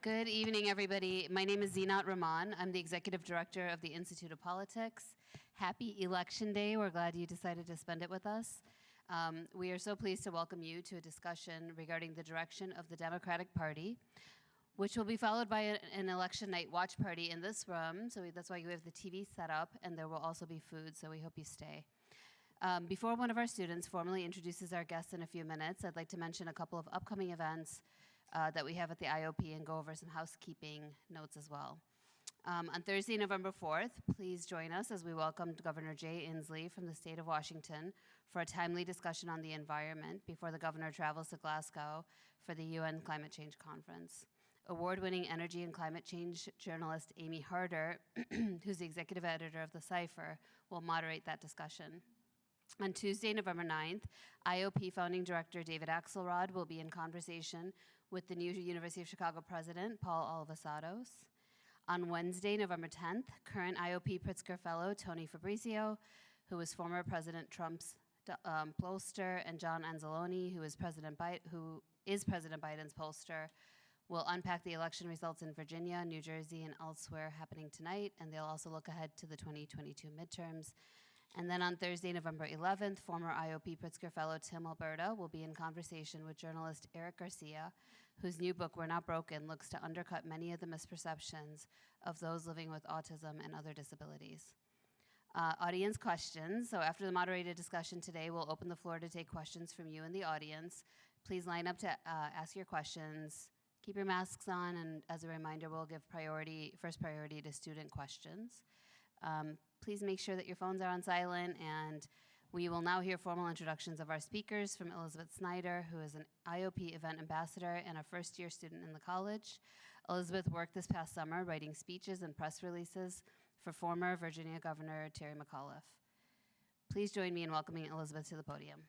Good evening, everybody. My name is Zinat Rahman. I'm the Executive Director of the Institute of Politics. Happy Election Day. We're glad you decided to spend it with us. We are so pleased to welcome you to a discussion regarding the direction of the Democratic Party, which will be followed by an election night watch party in this room. So that's why we have the TV set up, and there will also be food, so we hope you stay. Before one of our students formally introduces our guests in a few minutes, I'd like to mention a couple of upcoming events that we have at the IOP and go over some housekeeping notes as well. On Thursday, November 4th, please join us as we welcome Governor Jay Inslee from the state of Washington for a timely discussion on the environment before the governor travels to Glasgow for the UN Climate Change Conference. Award-winning energy and climate change journalist Amy Harder, who's the executive editor of The Cipher, will moderate that discussion. On Tuesday, November 9th, IOP founding director David Axelrod will be in conversation with the new University of Chicago president, Paul Alvasados. On Wednesday, November 10th, current IOP Pritzker Fellow Tony Fabrizio, who was former President Trump's pollster, and John Anzalone, who is President Biden's pollster, will unpack the election results in Virginia, New Jersey, and elsewhere happening tonight, and they'll also look ahead to the 2022 midterms. And then on Thursday, November 11th, former IOP Pritzker Fellow Tim Alberta will be in conversation with journalist Eric Garcia, whose new book, We're Not Broken, looks to undercut many of the misperceptions of those living with autism and other disabilities. Audience questions. So after the moderated discussion today, we'll open the floor to take questions from you in the audience. Please line up to ask your questions. Keep your masks on, and as a reminder, we'll give first priority to student questions. Please make sure that your phones are on silent, and we will now hear formal introductions of our speakers from Elizabeth Snyder, who is an IOP event ambassador and a first-year student in the college. Elizabeth worked this past summer writing speeches and press releases for former Virginia Governor Terry McAuliffe. Please join me in welcoming Elizabeth to the podium.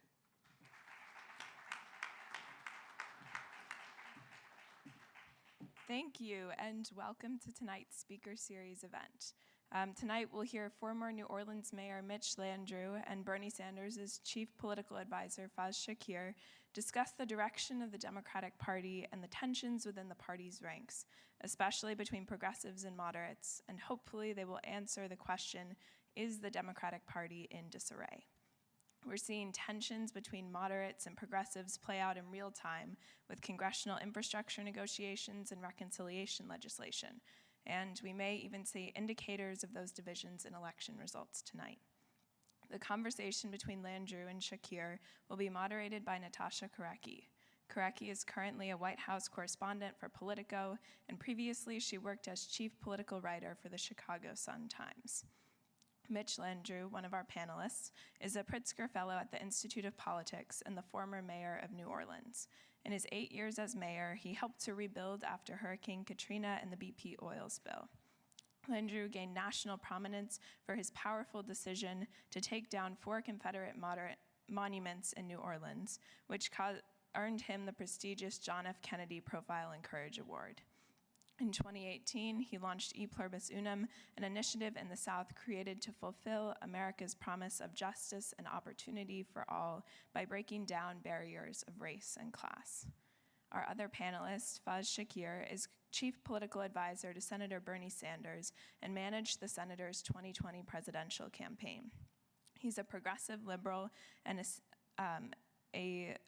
Thank you, and welcome to tonight's Speaker Series event. Tonight we'll hear former New Orleans Mayor Mitch Landrieu and Bernie Sanders' Chief Political Advisor Faz Shakir discuss the direction of the Democratic Party and the tensions within the party's ranks, especially between progressives and moderates, and hopefully they will answer the question, is the Democratic Party in disarray? We're seeing tensions between moderates and progressives play out in real time with congressional infrastructure negotiations and reconciliation legislation. And we may even see indicators of those divisions in election results tonight. The conversation between Landrieu and Shakir will be moderated by Natasha Karecki. Karecki is currently a White House correspondent for Politico, and previously she worked as chief political writer for the Chicago Sun-Times. Mitch Landrieu, one of our panelists, is a Pritzker Fellow at the Institute of Politics and the former mayor of New Orleans. In his 8 years as mayor, he helped to rebuild after Hurricane Katrina and the BP oil spill. Landrieu gained national prominence for his powerful decision to take down 4 Confederate monuments in New Orleans, which earned him the prestigious John F. Kennedy Profile and Courage Award. In 2018, he launched E Pluribus Unum, an initiative in the South created to fulfill America's promise of justice and opportunity for all by breaking down barriers of race and class. Our other panelist, Faz Shakir, is chief political advisor to Senator Bernie Sanders and managed the senator's 2020 presidential campaign. He's a progressive liberal and a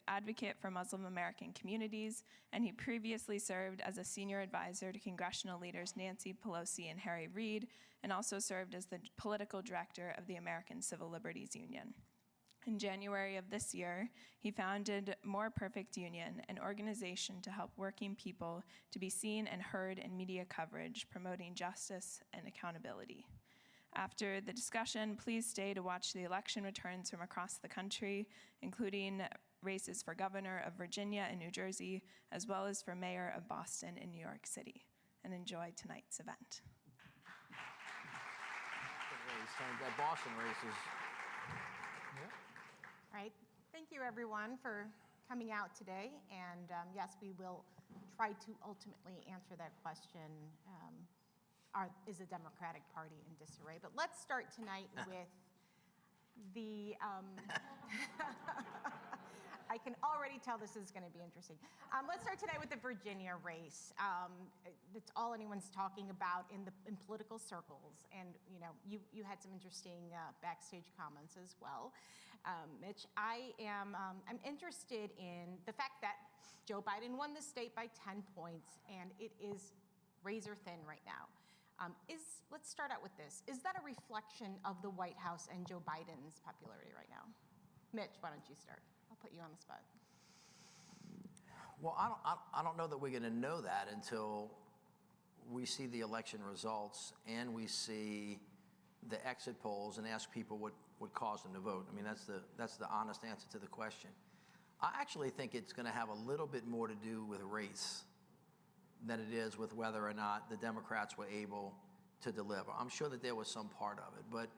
advocate for Muslim American communities, and he previously served as a senior advisor to congressional leaders Nancy Pelosi and Harry Reid, and also served as the political director of the American Civil Liberties Union. In January of this year, he founded More Perfect Union, an organization to help working people to be seen and heard in media coverage, promoting justice and accountability. After the discussion, please stay to watch the election returns from across the country, including races for governor of Virginia and New Jersey, as well as for mayor of Boston and New York City. And enjoy tonight's event. That Boston races. All right. Thank you, everyone, for coming out today. And yes, we will try to ultimately answer that question. Is the Democratic Party in disarray? But let's start tonight with the I can already tell this is going to be interesting. Let's start today with the Virginia race. It's all anyone's talking about in political circles, and you had some interesting backstage comments as well, Mitch. I'm interested in the fact that Joe Biden won the state by 10 points, and it is razor thin right now. Let's start out with this. Is that a reflection of the White House and Joe Biden's popularity right now? Mitch, why don't you start? I'll put you on the spot. Well, I don't know that we're going to know that until we see the election results and we see the exit polls and ask people what caused them to vote. I mean, that's the honest answer to the question. I actually think it's going to have a little bit more to do with race than it is with whether or not the Democrats were able to deliver. I'm sure that there was some part of it, but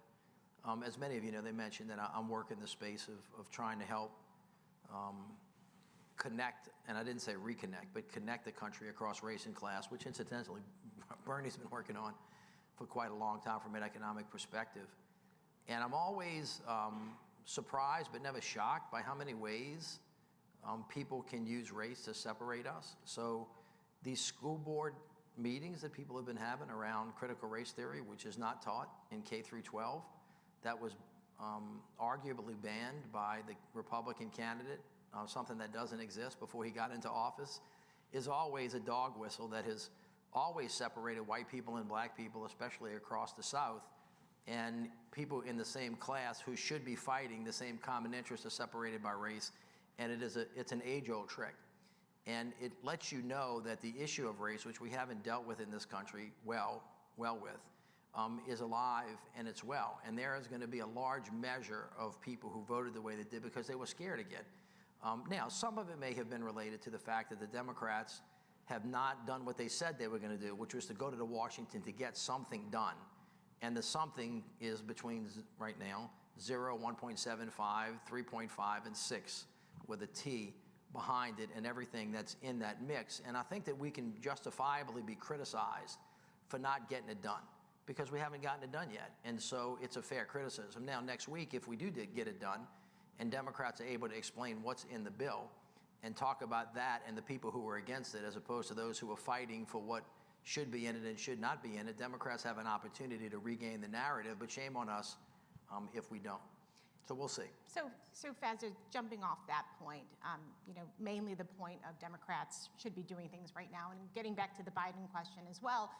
as many of you know, they mentioned that I'm working the space of trying to help connect, and I didn't say reconnect, but connect the country across race and class, which incidentally, Bernie's been working on for quite a long time from an economic perspective. And I'm always surprised but never shocked by how many ways people can use race to separate us. So these school board meetings that people have been having around critical race theory, which is not taught in K through 12, that was arguably banned by the Republican candidate, something that doesn't exist before he got into office, is always a dog whistle that has always separated white people and black people, especially across the South, and people in the same class who should be fighting the same common interests are separated by race, and it's an age-old trick. And it lets you know that the issue of race, which we haven't dealt with in this country well with, is alive and it's well. And there is going to be a large measure of people who voted the way they did because they were scared again. Now, some of it may have been related to the fact that the Democrats have not done what they said they were going to do, which was to go to Washington to get something done. And the something is between, right now, 0, 1.75, 3.5, and 6 with a T behind it and everything that's in that mix. And I think that we can justifiably be criticized for not getting it done because we haven't gotten it done yet. And so it's a fair criticism. Now, next week, if we do get it done and Democrats are able to explain what's in the bill and talk about that and the people who were against it as opposed to those who are fighting for what should be in it and should not be in it, Democrats have an opportunity to regain the narrative, but shame on us if we don't. So we'll see. So Fazza, jumping off that point, mainly the point of Democrats should be doing things right now, and getting back to the Biden question as well,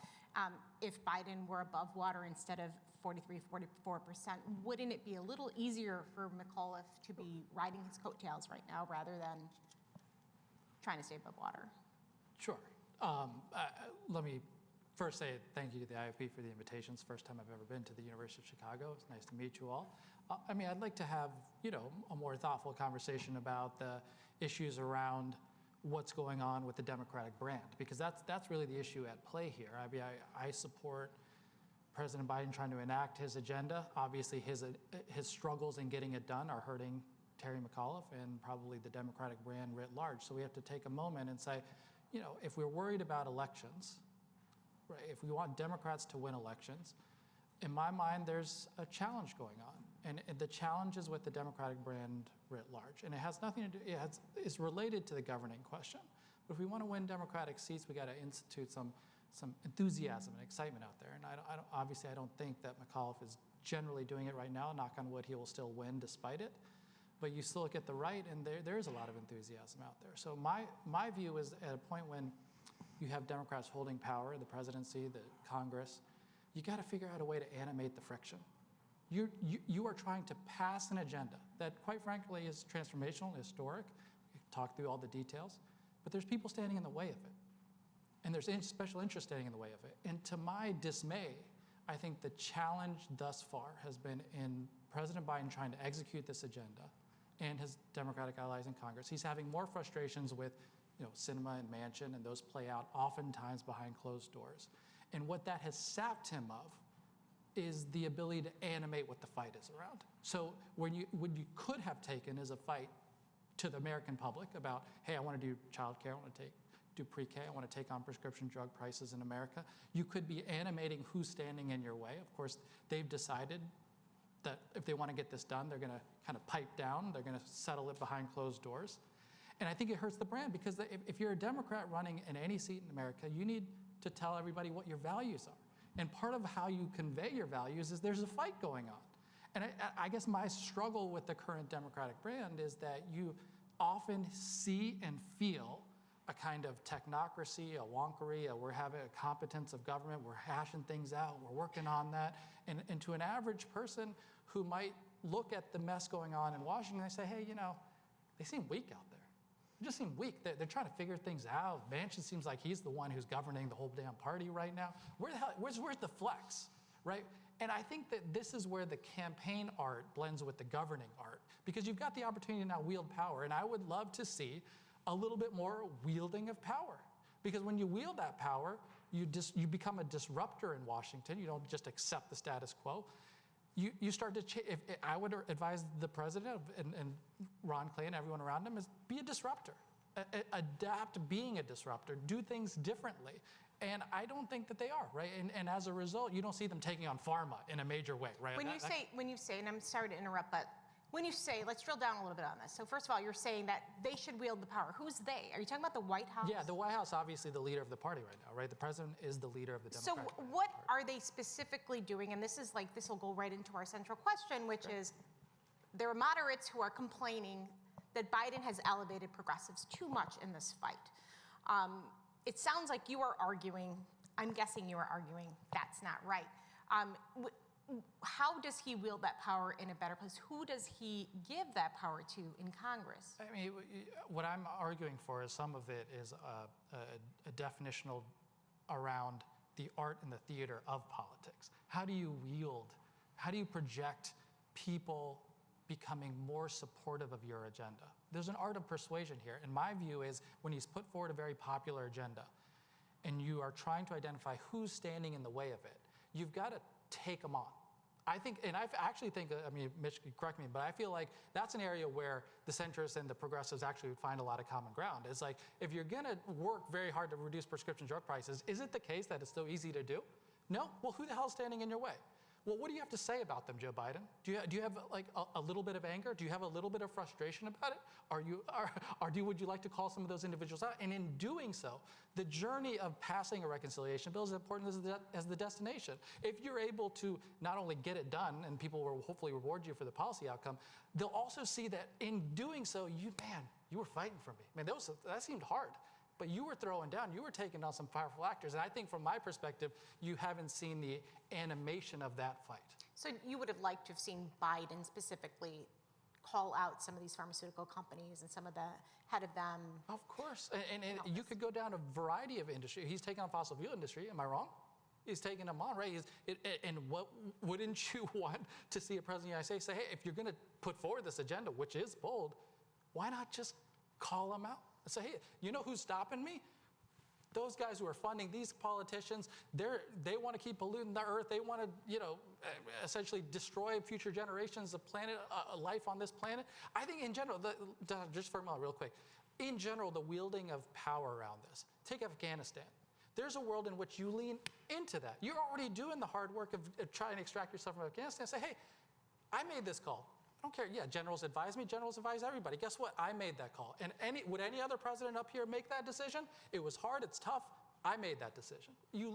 if Biden were above water instead of 43, 44%, wouldn't it be a little easier for McAuliffe to be riding his coattails right now rather than trying to stay above water? Sure. Let me first say thank you to the IOP for the invitations. First time I've ever been to the University of Chicago. It's nice to meet you all. I'd like to have, a more thoughtful conversation about the issues around what's going on with the Democratic brand, because that's really the issue at play here. I support President Biden trying to enact his agenda. Obviously, his struggles in getting it done are hurting Terry McAuliffe and probably the Democratic brand writ large. So we have to take a moment and say, if we're worried about elections, right, if we want Democrats to win elections, in my mind, there's a challenge going on. And the challenge is with the Democratic brand writ large. And it has nothing to do, it's related to the governing question. But if we want to win Democratic seats, we got to institute some enthusiasm and excitement out there. And obviously, I don't think that McAuliffe is generally doing it right now. Knock on wood, he will still win despite it. But you still look at the right, and there is a lot of enthusiasm out there. So my view is at a point when you have Democrats holding power, the presidency, the Congress, you got to figure out a way to animate the friction. You are trying to pass an agenda that, quite frankly, is transformational, historic. We can talk through all the details, but there's people standing in the way of it. And there's special interest standing in the way of it. And to my dismay, I think the challenge thus far has been in President Biden trying to execute this agenda and his Democratic allies in Congress. He's having more frustrations with Sinema and Manchin, and those play out oftentimes behind closed doors. And what that has sapped him of is the ability to animate what the fight is around. So when you could have taken as a fight to the American public about, hey, I want to do childcare, I want to do pre-K, I want to take on prescription drug prices in America, you could be animating who's standing in your way. Of course, they've decided that if they want to get this done, they're going to kind of pipe down, they're going to settle it behind closed doors. And I think it hurts the brand because if you're a Democrat running in any seat in America, you need to tell everybody what your values are. And part of how you convey your values is there's a fight going on. And I guess my struggle with the current Democratic brand is that you often see and feel a kind of technocracy, a wonkery, we're having a competence of government, we're hashing things out, we're working on that. And to an average person who might look at the mess going on in Washington, they say, hey, they seem weak out there. They just seem weak. They're trying to figure things out. Manchin seems like he's the one who's governing the whole damn party right now. Where's the flex, right? And I think that this is where the campaign art blends with the governing art, because you've got the opportunity to now wield power, and I would love to see a little bit more wielding of power. Because when you wield that power, you become a disruptor in Washington. You don't just accept the status quo. You start to change. I would advise the president and Ron Clay and everyone around him is be a disruptor. Adapt being a disruptor. Do things differently. And I don't think that they are, right? And as a result, you don't see them taking on pharma in a major way, right? When you say, and I'm sorry to interrupt, but when you say, let's drill down a little bit on this. So first of all, you're saying that they should wield the power. Who's they? Are you talking about the White House? Yeah, the White House, obviously the leader of the party right now, right? The president is the leader of the Democratic So what are they specifically doing? And this will go right into our central question, which is there are moderates who are complaining that Biden has elevated progressives too much in this fight. It sounds like you are arguing, I'm guessing you are arguing, that's not right. How does he wield that power in a better place? Who does he give that power to in Congress? I mean, what I'm arguing for is some of it is a definitional around the art and the theater of politics. How do you project people becoming more supportive of your agenda? There's an art of persuasion here. And my view is when he's put forward a very popular agenda and you are trying to identify who's standing in the way of it, you've got to take them on. I think, and I actually think, I mean, Mitch, correct me, but I feel like that's an area where the centrists and the progressives actually would find a lot of common ground. It's like, if you're gonna work very hard to reduce prescription drug prices, is it the case that it's so easy to do? No? Well, who the hell's standing in your way? Well, what do you have to say about them, Joe Biden? Do you have like a little bit of anger? Do you have a little bit of frustration about it? Would you like to call some of those individuals out? And in doing so, the journey of passing a reconciliation bill is as important as the destination. If you're able to not only get it done, and people will hopefully reward you for the policy outcome, they'll also see that in doing so, you were fighting for me. Man, that seemed hard. But you were throwing down, you were taking down some powerful actors. And I think from my perspective, you haven't seen the animation of that fight. So you would have liked to have seen Biden specifically call out some of these pharmaceutical companies and some of the head of them. Of course. And you could go down a variety of industry. He's taken on fossil fuel industry, am I wrong? He's taking them on, right? And what wouldn't you want to see a president of the United States say, hey, if you're going to put forward this agenda, which is bold, why not just call them out? Say, hey, you know who's stopping me? Those guys who are funding these politicians, they want to keep polluting the earth. They want to, essentially destroy future generations of planet life on this planet. I think in general, just for a moment, real quick, in general, the wielding of power around this. Take Afghanistan. There's a world in which you lean into that. You're already doing the hard work of trying to extract yourself from Afghanistan. Say, hey, I made this call. I don't care. Yeah, generals advise me. Generals advise everybody. Guess what? I made that call. And would any other president up here make that decision? It was hard. It's tough. I made that decision.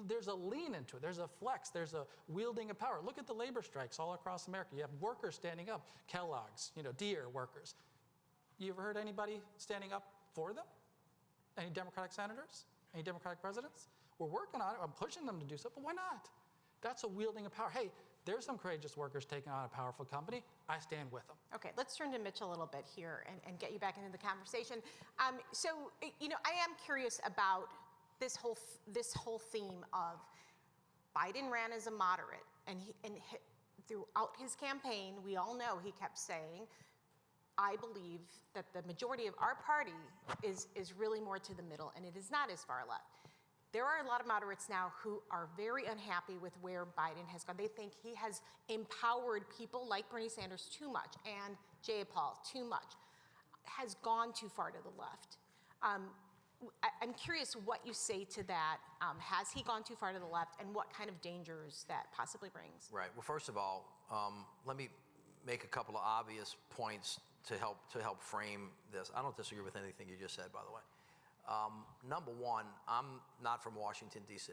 There's a lean into it. There's a flex. There's a wielding of power. Look at the labor strikes all across America. You have workers standing up. Kellogg's, Deere workers. You ever heard anybody standing up for them? Any Democratic senators? Any Democratic presidents? We're working on it. I'm pushing them to do so, but why not? That's a wielding of power. Hey, there's some courageous workers taking on a powerful company. I stand with them. Okay, let's turn to Mitch a little bit here and get you back into the conversation. So, I am curious about this whole theme of Biden ran as a moderate, and throughout his campaign, we all know he kept saying, I believe that the majority of our party is really more to the middle, and it is not as far left. There are a lot of moderates now who are very unhappy with where Biden has gone. They think he has empowered people like Bernie Sanders too much and Jay Paul too much, has gone too far to the left. I'm curious what you say to that. Has he gone too far to the left, and what kind of dangers that possibly brings? Right. Well, first of all, let me make a couple of obvious points to help frame this. I don't disagree with anything you just said, by the way. Number one, I'm not from Washington, D.C.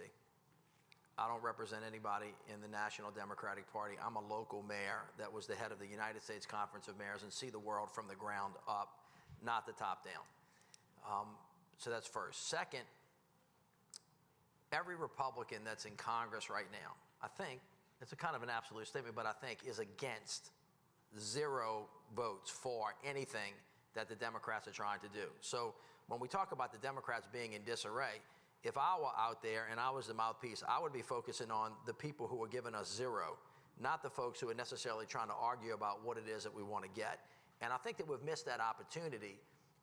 I don't represent anybody in the National Democratic Party. I'm a local mayor that was the head of the United States Conference of Mayors and see the world from the ground up, not the top down. So that's first. Second, every Republican that's in Congress right now, I think, it's a kind of an absolute statement, but I think is against 0 votes for anything that the Democrats are trying to do. So when we talk about the Democrats being in disarray, if I were out there and I was the mouthpiece, I would be focusing on the people who are giving us 0, not the folks who are necessarily trying to argue about what it is that we want to get. And I think that we've missed that opportunity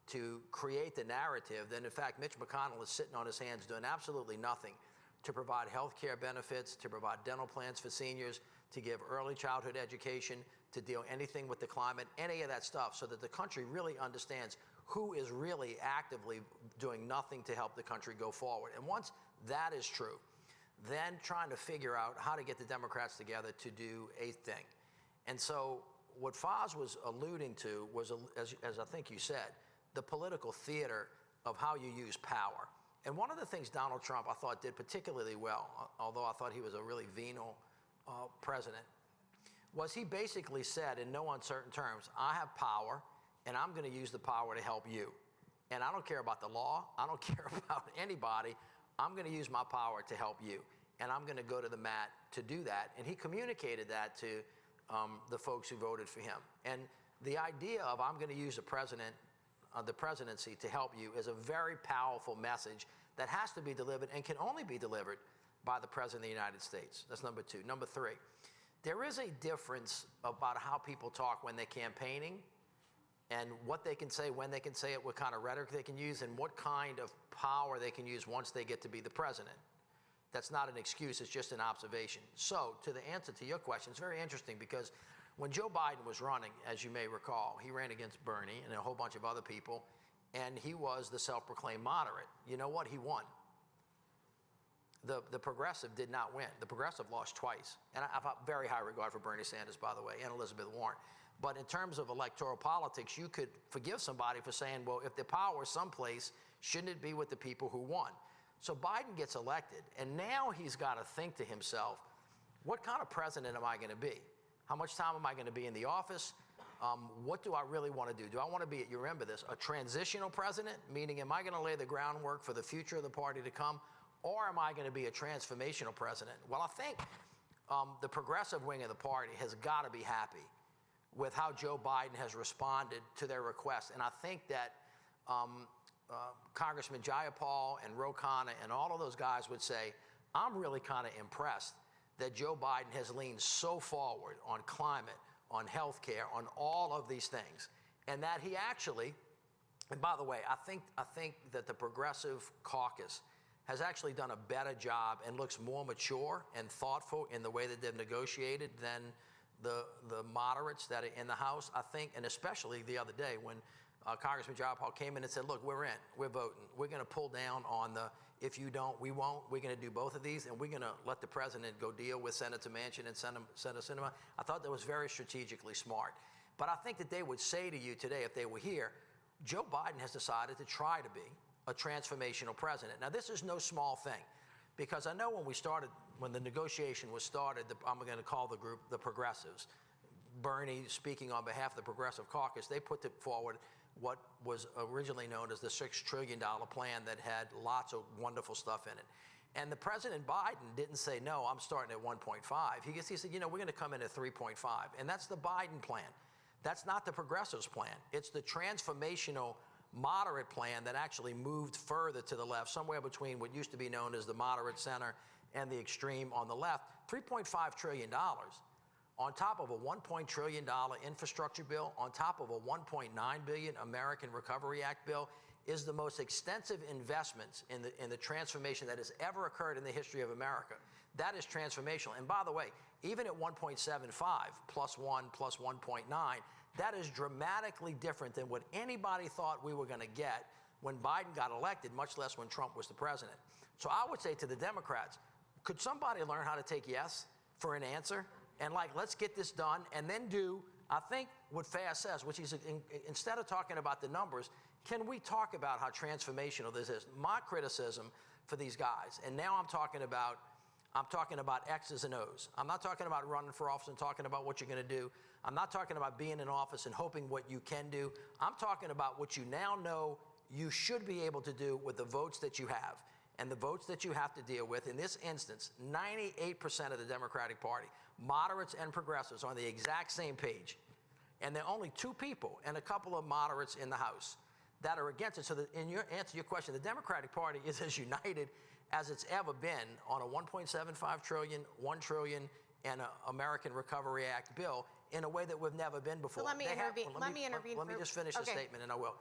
to create the narrative that, in fact, Mitch McConnell is sitting on his hands doing absolutely nothing to provide health care benefits, to provide dental plans for seniors, to give early childhood education, to deal anything with the climate, any of that stuff, so that the country really understands who is really actively doing nothing to help the country go forward. And once that is true, then trying to figure out how to get the Democrats together to do a thing. And so what Foz was alluding to was, as I think you said, the political theater of how you use power. And one of the things Donald Trump, I thought, did particularly well, although I thought he was a really venal president, was he basically said in no uncertain terms, I have power, and I'm going to use the power to help you. And I don't care about the law. I don't care about anybody. I'm going to use my power to help you. And I'm going to go to the mat to do that. And he communicated that to the folks who voted for him. And the idea of I'm going to use the presidency to help you is a very powerful message that has to be delivered and can only be delivered by the President of the United States. That's number 2. Number 3, there is a difference about how people talk when they're campaigning and what they can say, when they can say it, what kind of rhetoric they can use, and what kind of power they can use once they get to be the president. That's not an excuse, it's just an observation. So, to the answer to your question, it's very interesting because when Joe Biden was running, as you may recall, he ran against Bernie and a whole bunch of other people, and he was the self-proclaimed moderate. You know what? He won. The progressive did not win. The progressive lost twice. And I have a very high regard for Bernie Sanders, by the way, and Elizabeth Warren. But in terms of electoral politics, you could forgive somebody for saying, well, if the power is someplace, shouldn't it be with the people who won? So Biden gets elected, and now he's got to think to himself, what kind of president am I going to be? How much time am I going to be in the office? What do I really want to do? Do I want to be, you remember this, a transitional president? Meaning, am I going to lay the groundwork for the future of the party to come? Or am I going to be a transformational president? Well, I think the progressive wing of the party has got to be happy with how Joe Biden has responded to their request. And I think that Congressman Jayapal and Ro Khanna and all of those guys would say, I'm really kind of impressed that Joe Biden has leaned so forward on climate, on health care, on all of these things. And that he actually, and by the way, I think that the Progressive Caucus has actually done a better job and looks more mature and thoughtful in the way that they've negotiated than the moderates that are in the House, I think, and especially the other day when Congressman Jayapal came in and said, look, we're in, we're voting. We're going to pull down on the, if you don't, we won't. We're going to do both of these, and we're going to let the president go deal with Senator Manchin and Senator Sinema. I thought that was very strategically smart. But I think that they would say to you today, if they were here, Joe Biden has decided to try to be a transformational president. Now, this is no small thing, because I know when the negotiation was started, I'm going to call the group the Progressives. Bernie, speaking on behalf of the Progressive Caucus, they put forward what was originally known as the $6 trillion plan that had lots of wonderful stuff in it. And the President Biden didn't say, no, I'm starting at 1.5. He said, we're going to come in at 3.5. And that's the Biden plan. That's not the Progressives plan. It's the transformational moderate plan that actually moved further to the left, somewhere between what used to be known as the moderate center and the extreme on the left. $3.5 trillion on top of a $1 trillion infrastructure bill, on top of a $1.9 billion American Recovery Act bill, is the most extensive investments in the transformation that has ever occurred in the history of America. That is transformational. And by the way, even at 1.75 plus 1 plus 1.9, that is dramatically different than what anybody thought we were going to get when Biden got elected, much less when Trump was the president. So I would say to the Democrats, could somebody learn how to take yes for an answer? And let's get this done, and then do I think what Faz says, which is instead of talking about the numbers, can we talk about how transformational this is? My criticism for these guys, and now I'm talking about X's and O's. I'm not talking about running for office and talking about what you're going to do. I'm not talking about being in office and hoping what you can do. I'm talking about what you now know you should be able to do with the votes that you have. And the votes that you have to deal with, in this instance, 98% of the Democratic Party, moderates and progressives, are on the exact same page. And there are only 2 people and a couple of moderates in the House that are against it. So that in your answer to your question, the Democratic Party is as united as it's ever been on a $1.75 trillion, $1 trillion, and an American Recovery Act bill in a way that we've never been before. So let me intervene. Let me just finish the statement, and I will.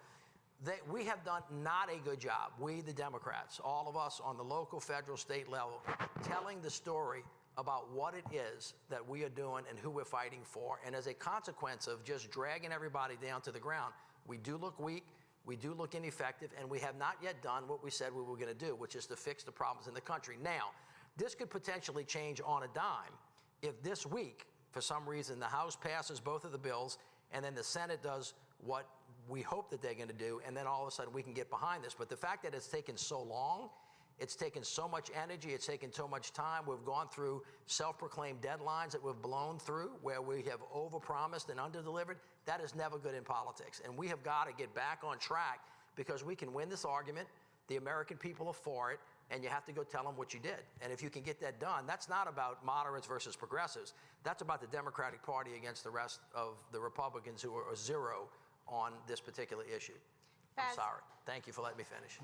We have done not a good job, we the Democrats, all of us on the local, federal, state level, telling the story about what it is that we are doing and who we're fighting for. And as a consequence of just dragging everybody down to the ground, we do look weak, we do look ineffective, and we have not yet done what we said we were going to do, which is to fix the problems in the country. Now, this could potentially change on a dime if this week, for some reason, the House passes both of the bills and then the Senate does what we hope that they're going to do, and then all of a sudden we can get behind this. But the fact that it's taken so long, it's taken so much energy, it's taken so much time, we've gone through self-proclaimed deadlines that we've blown through where we have overpromised and underdelivered, that is never good in politics. And we have got to get back on track because we can win this argument, the American people are for it, and you have to go tell them what you did. And if you can get that done, that's not about moderates versus progressives. That's about the Democratic Party against the rest of the Republicans who are 0 on this particular issue. I'm Faz. sorry. Thank you for letting me finish.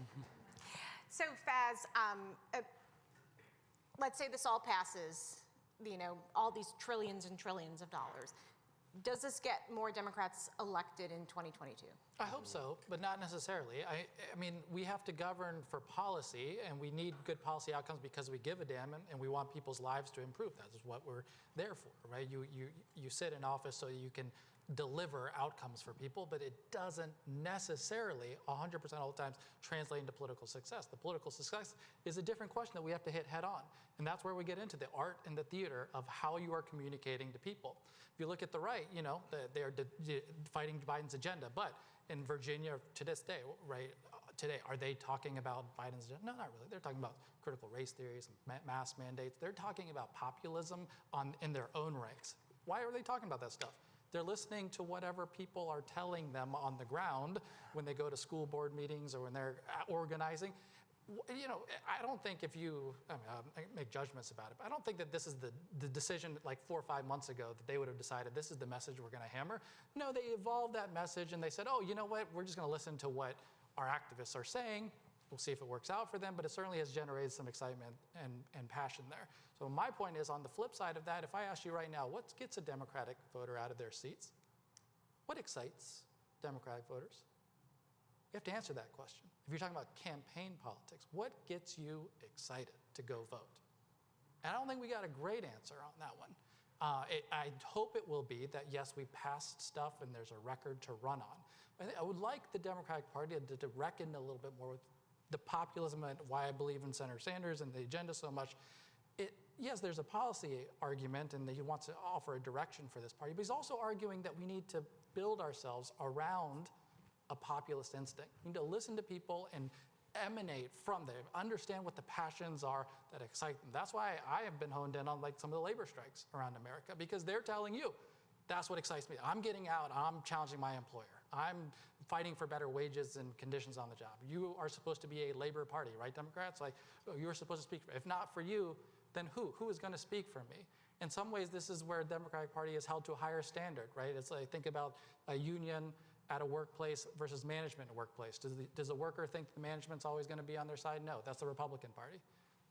So Faz, let's say this all passes, all these trillions and trillions of dollars. Does this get more Democrats elected in 2022? I hope so, but not necessarily. I mean, we have to govern for policy, and we need good policy outcomes because we give a damn, and we want people's lives to improve. That is what we're there for, right? You sit in office so you can deliver outcomes for people, but it doesn't necessarily 100% all the times translate into political success. The political success is a different question that we have to hit head on. And that's where we get into the art and the theater of how you are communicating to people. If you look at the right, they're fighting Biden's agenda, but in Virginia to this day, right, today, are they talking about Biden's agenda? No, not really. They're talking about critical race theories, mass mandates. They're talking about populism in their own ranks. Why are they talking about that stuff? They're listening to whatever people are telling them on the ground when they go to school board meetings or when they're organizing. I don't think I make judgments about it, but I don't think that this is the decision like 4 or 5 months ago that they would have decided this is the message we're going to hammer. No, they evolved that message and they said, oh, you know what? We're just going to listen to what our activists are saying. We'll see if it works out for them, but it certainly has generated some excitement and passion there. So my point is, on the flip side of that, if I ask you right now, what gets a Democratic voter out of their seats? What excites Democratic voters? You have to answer that question. If you're talking about campaign politics, what gets you excited to go vote? And I don't think we got a great answer on that one. I hope it will be that, yes, we passed stuff and there's a record to run on. I would like the Democratic Party to reckon a little bit more with the populism and why I believe in Senator Sanders and the agenda so much. Yes, there's a policy argument and that he wants to offer a direction for this party, but he's also arguing that we need to build ourselves around a populist instinct. We need to listen to people and emanate from them, understand what the passions are that excite them. That's why I have been honed in on like some of the labor strikes around America, because they're telling you, that's what excites me. I'm getting out, I'm challenging my employer. I'm fighting for better wages and conditions on the job. You are supposed to be a labor party, right, Democrats? Like, oh, you're supposed to speak for, if not for you, then who? Who is going to speak for me? In some ways, this is where the Democratic Party is held to a higher standard, right? It's like, think about a union at a workplace versus management at a workplace. Does the worker think the management's always going to be on their side? No, that's the Republican Party.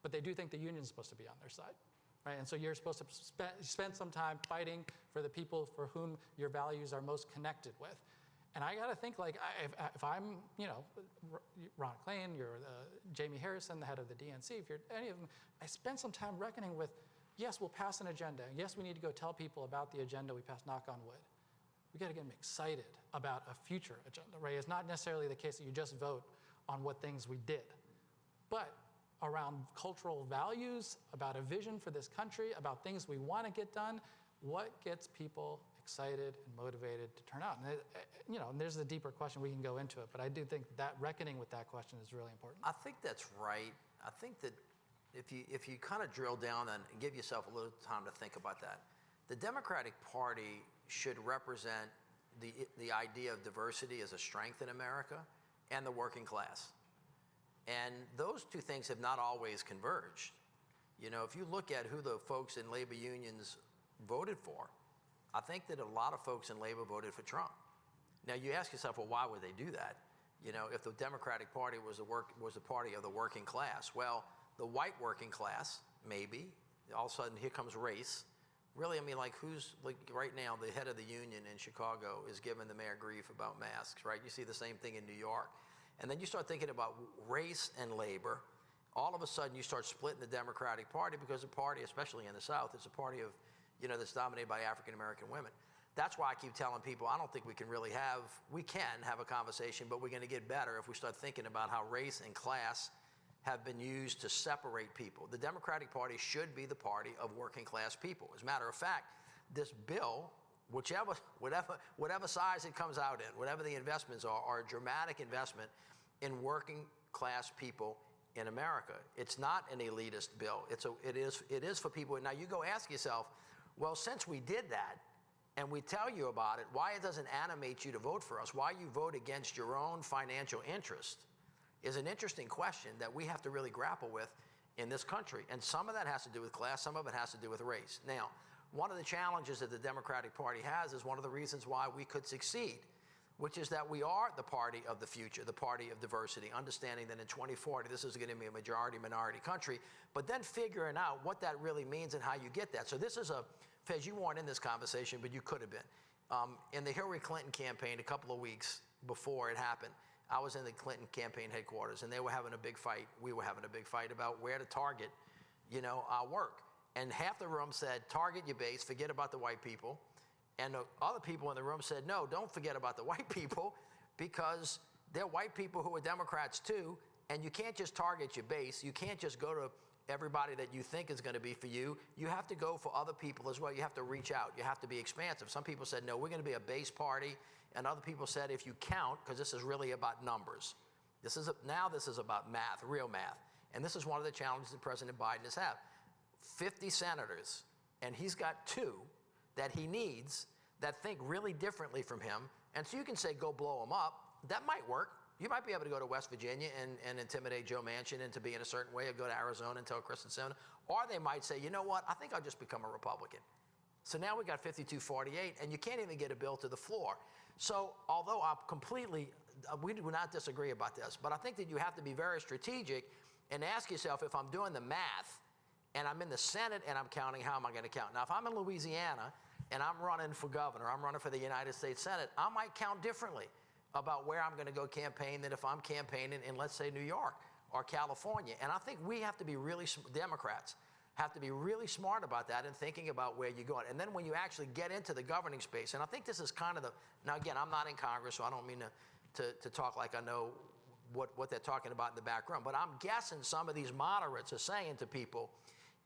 But they do think the union's supposed to be on their side, right? And so you're supposed to spend some time fighting for the people for whom your values are most connected with. And I got to think, like, if I'm, Ron Klain, you're Jamie Harrison, the head of the DNC, if you're any of them, I spend some time reckoning with, yes, we'll pass an agenda. Yes, we need to go tell people about the agenda we passed, knock on wood. We got to get them excited about a future agenda, right? It's not necessarily the case that you just vote on what things we did, but around cultural values, about a vision for this country, about things we want to get done. what gets people excited and motivated to turn out? And and there's a deeper question, we can go into it, but I do think that reckoning with that question is really important. I think that's right. I think that if you kind of drill down and give yourself a little time to think about that, the Democratic Party should represent the idea of diversity as a strength in America and the working class. And those two things have not always converged. If you look at who the folks in labor unions voted for, I think that a lot of folks in labor voted for Trump. Now you ask yourself, well, why would they do that? If the Democratic Party was the party of the working class, well, the white working class, maybe, all of a sudden here comes race. Really, who's right now the head of the union in Chicago is giving the mayor grief about masks, right? You see the same thing in New York. And then you start thinking about race and labor. All of a sudden you start splitting the Democratic Party because the party, especially in the South, is a party of, that's dominated by African-American women. That's why I keep telling people I don't think we can have a conversation, but we're going to get better if we start thinking about how race and class have been used to separate people. The Democratic Party should be the party of working class people. As a matter of fact, this bill, whatever size it comes out in, whatever the investments are a dramatic investment in working class people in America. It's not an elitist bill. It is for people. Now you go ask yourself, well, since we did that, and we tell you about it, why it doesn't animate you to vote for us, why you vote against your own financial interest, is an interesting question that we have to really grapple with in this country. And some of that has to do with class, some of it has to do with race. Now, one of the challenges that the Democratic Party has is one of the reasons why we could succeed, which is that we are the party of the future, the party of diversity, understanding that in 2040 this is going to be a majority-minority country, but then figuring out what that really means and how you get that. So this is Fez, you weren't in this conversation, but you could have been. In the Hillary Clinton campaign a couple of weeks before it happened, I was in the Clinton campaign headquarters, and they were having a big fight. We were having a big fight about where to target, our work. And half the room said, target your base, forget about the white people. And the other people in the room said, no, don't forget about the white people, because they're white people who are Democrats too, and you can't just target your base. You can't just go to everybody that you think is going to be for you. You have to go for other people as well. You have to reach out. You have to be expansive. Some people said, no, we're going to be a base party. And other people said, if you count, because this is really about numbers. Now this is about math, real math. And this is one of the challenges that President Biden has had. 50 senators, and he's got 2 that he needs that think really differently from him. And so you can say, go blow them up. That might work. You might be able to go to West Virginia and intimidate Joe Manchin into being a certain way, or go to Arizona and tell Kristen Sinema. Or they might say, you know what, I think I'll just become a Republican. So now we got 52-48, and you can't even get a bill to the floor. So although we do not disagree about this, but I think that you have to be very strategic and ask yourself, if I'm doing the math and I'm in the Senate and I'm counting, how am I going to count? Now, if I'm in Louisiana and I'm running for governor, I'm running for the United States Senate, I might count differently about where I'm going to go campaign than if I'm campaigning in, let's say, New York or California. And I think we have to be Democrats have to be really smart about that and thinking about where you're going. And then when you actually get into the governing space, and I think this is kind of now again, I'm not in Congress, so I don't mean to talk like I know what they're talking about in the background, but I'm guessing some of these moderates are saying to people,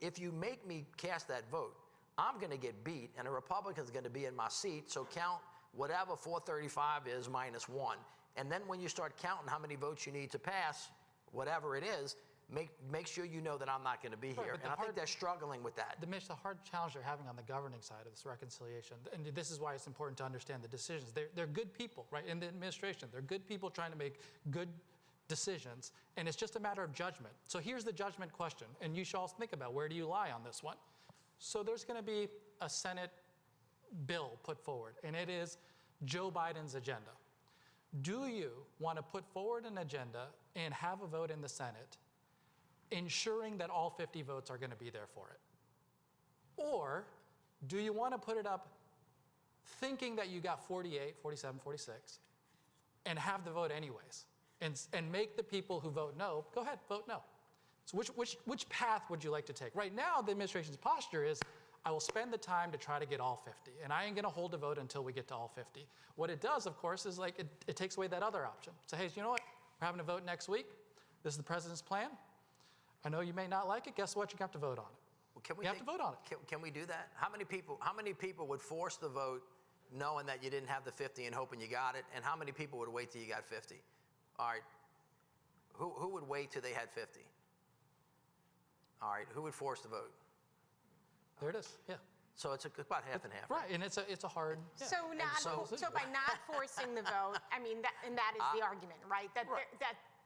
if you make me cast that vote, I'm going to get beat, and a Republican's going to be in my seat, so count whatever 435 is minus 1. And then when you start counting how many votes you need to pass, whatever it is, make sure you know that I'm not going to be here. And I think they're struggling with that. The hard challenge they're having on the governing side of this reconciliation, and this is why it's important to understand the decisions. They're good people, right, in the administration. They're good people trying to make good decisions, and it's just a matter of judgment. So here's the judgment question, and you should all think about, where do you lie on this one? So there's going to be a Senate bill put forward, and it is Joe Biden's agenda. Do you want to put forward an agenda and have a vote in the Senate ensuring that all 50 votes are going to be there for it? Or do you want to put it up thinking that you got 48, 47, 46, and have the vote anyways, and make the people who vote no, go ahead, vote no? So which path would you like to take? Right now, the administration's posture is, I will spend the time to try to get all 50, and I ain't going to hold a vote until we get to all 50. What it does, of course, is it takes away that other option. So, hey, you know what? We're having a vote next week. This is the president's plan. I know you may not like it. Guess what? You have to vote on it. Can we You have to vote on it. Can we do that? How many people would force the vote knowing that you didn't have the 50 and hoping you got it? And how many people would wait till you got 50? All right. Who would wait till they had 50? All right. Who would force the vote? There it is, yeah. So it's about half and half. Right, and it's a hard, yeah. So by not forcing the vote, I mean, that is the argument, right?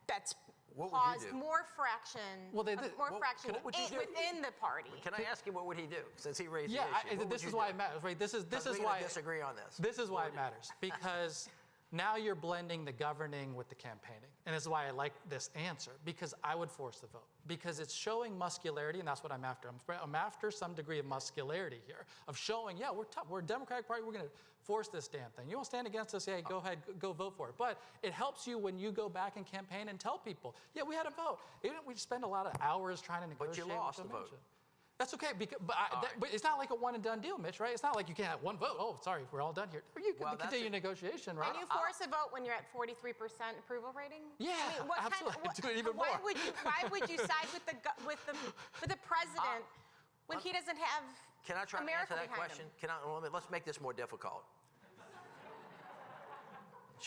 That's What would you caused do? more fraction, would you do? within the party. Can I ask you what would he do since he raised Yeah, the issue? this is why it matters, right? This is we're why gonna disagree on this. This is why it matters, because now you're blending the governing with the campaigning. And this is why I like this answer, because I would force the vote. Because it's showing muscularity, and that's what I'm after. I'm after some degree of muscularity here, of showing, yeah, we're tough. We're a Democratic Party. We're going to force this damn thing. You won't stand against us, hey, go ahead, go vote for it. But it helps you when you go back and campaign and tell people, yeah, we had a vote. We spend a lot of hours trying to negotiate. But you lost with the vote. Manchin. That's okay, but it's not like a one and done deal, Mitch, right? It's not like you can't have one vote. Oh, sorry, we're all done here. You can continue negotiation, right? Can you force a vote when you're at 43% approval rating? Yeah, I mean, absolutely. Do it even why more. would you side with the president when he doesn't have Can I try America to answer that behind question? him? Let's make this more difficult.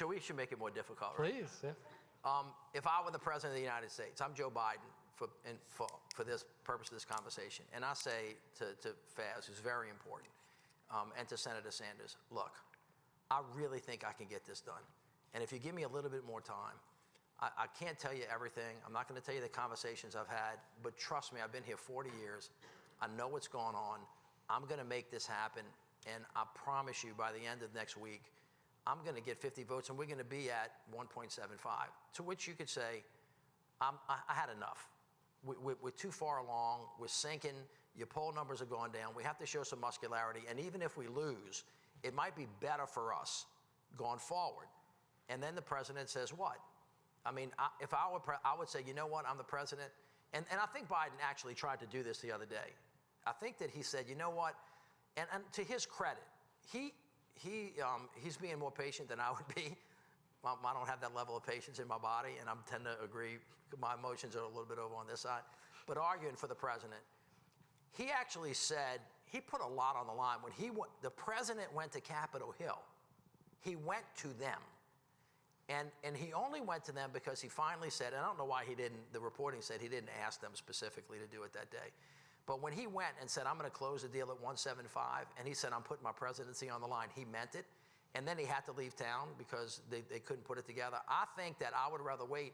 We should make it more difficult, right? Please, yeah. If I were the president of the United States, I'm Joe Biden for this purpose of this conversation, and I say to Faz, who's very important, and to Senator Sanders, look, I really think I can get this done. And if you give me a little bit more time, I can't tell you everything. I'm not going to tell you the conversations I've had, but trust me, I've been here 40 years. I know what's going on. I'm going to make this happen, and I promise you by the end of next week, I'm going to get 50 votes, and we're going to be at 1.75, to which you could say, I had enough. We're too far along. We're sinking. Your poll numbers are going down. We have to show some muscularity, and even if we lose, it might be better for us going forward. And then the president says what? I mean, if I were, I would say, you know what, I'm the president. And I think Biden actually tried to do this the other day. I think that he said, you know what, and to his credit, he's being more patient than I would be. I don't have that level of patience in my body, and I tend to agree. My emotions are a little bit over on this side. But arguing for the president, he actually said, he put a lot on the line. When the president went to Capitol Hill, he went to them. And he only went to them because he finally said, and I don't know why he didn't, the reporting said he didn't ask them specifically to do it that day. But when he went and said, I'm going to close the deal at 175, and he said, I'm putting my presidency on the line, he meant it. And then he had to leave town because they couldn't put it together. I think that I would rather wait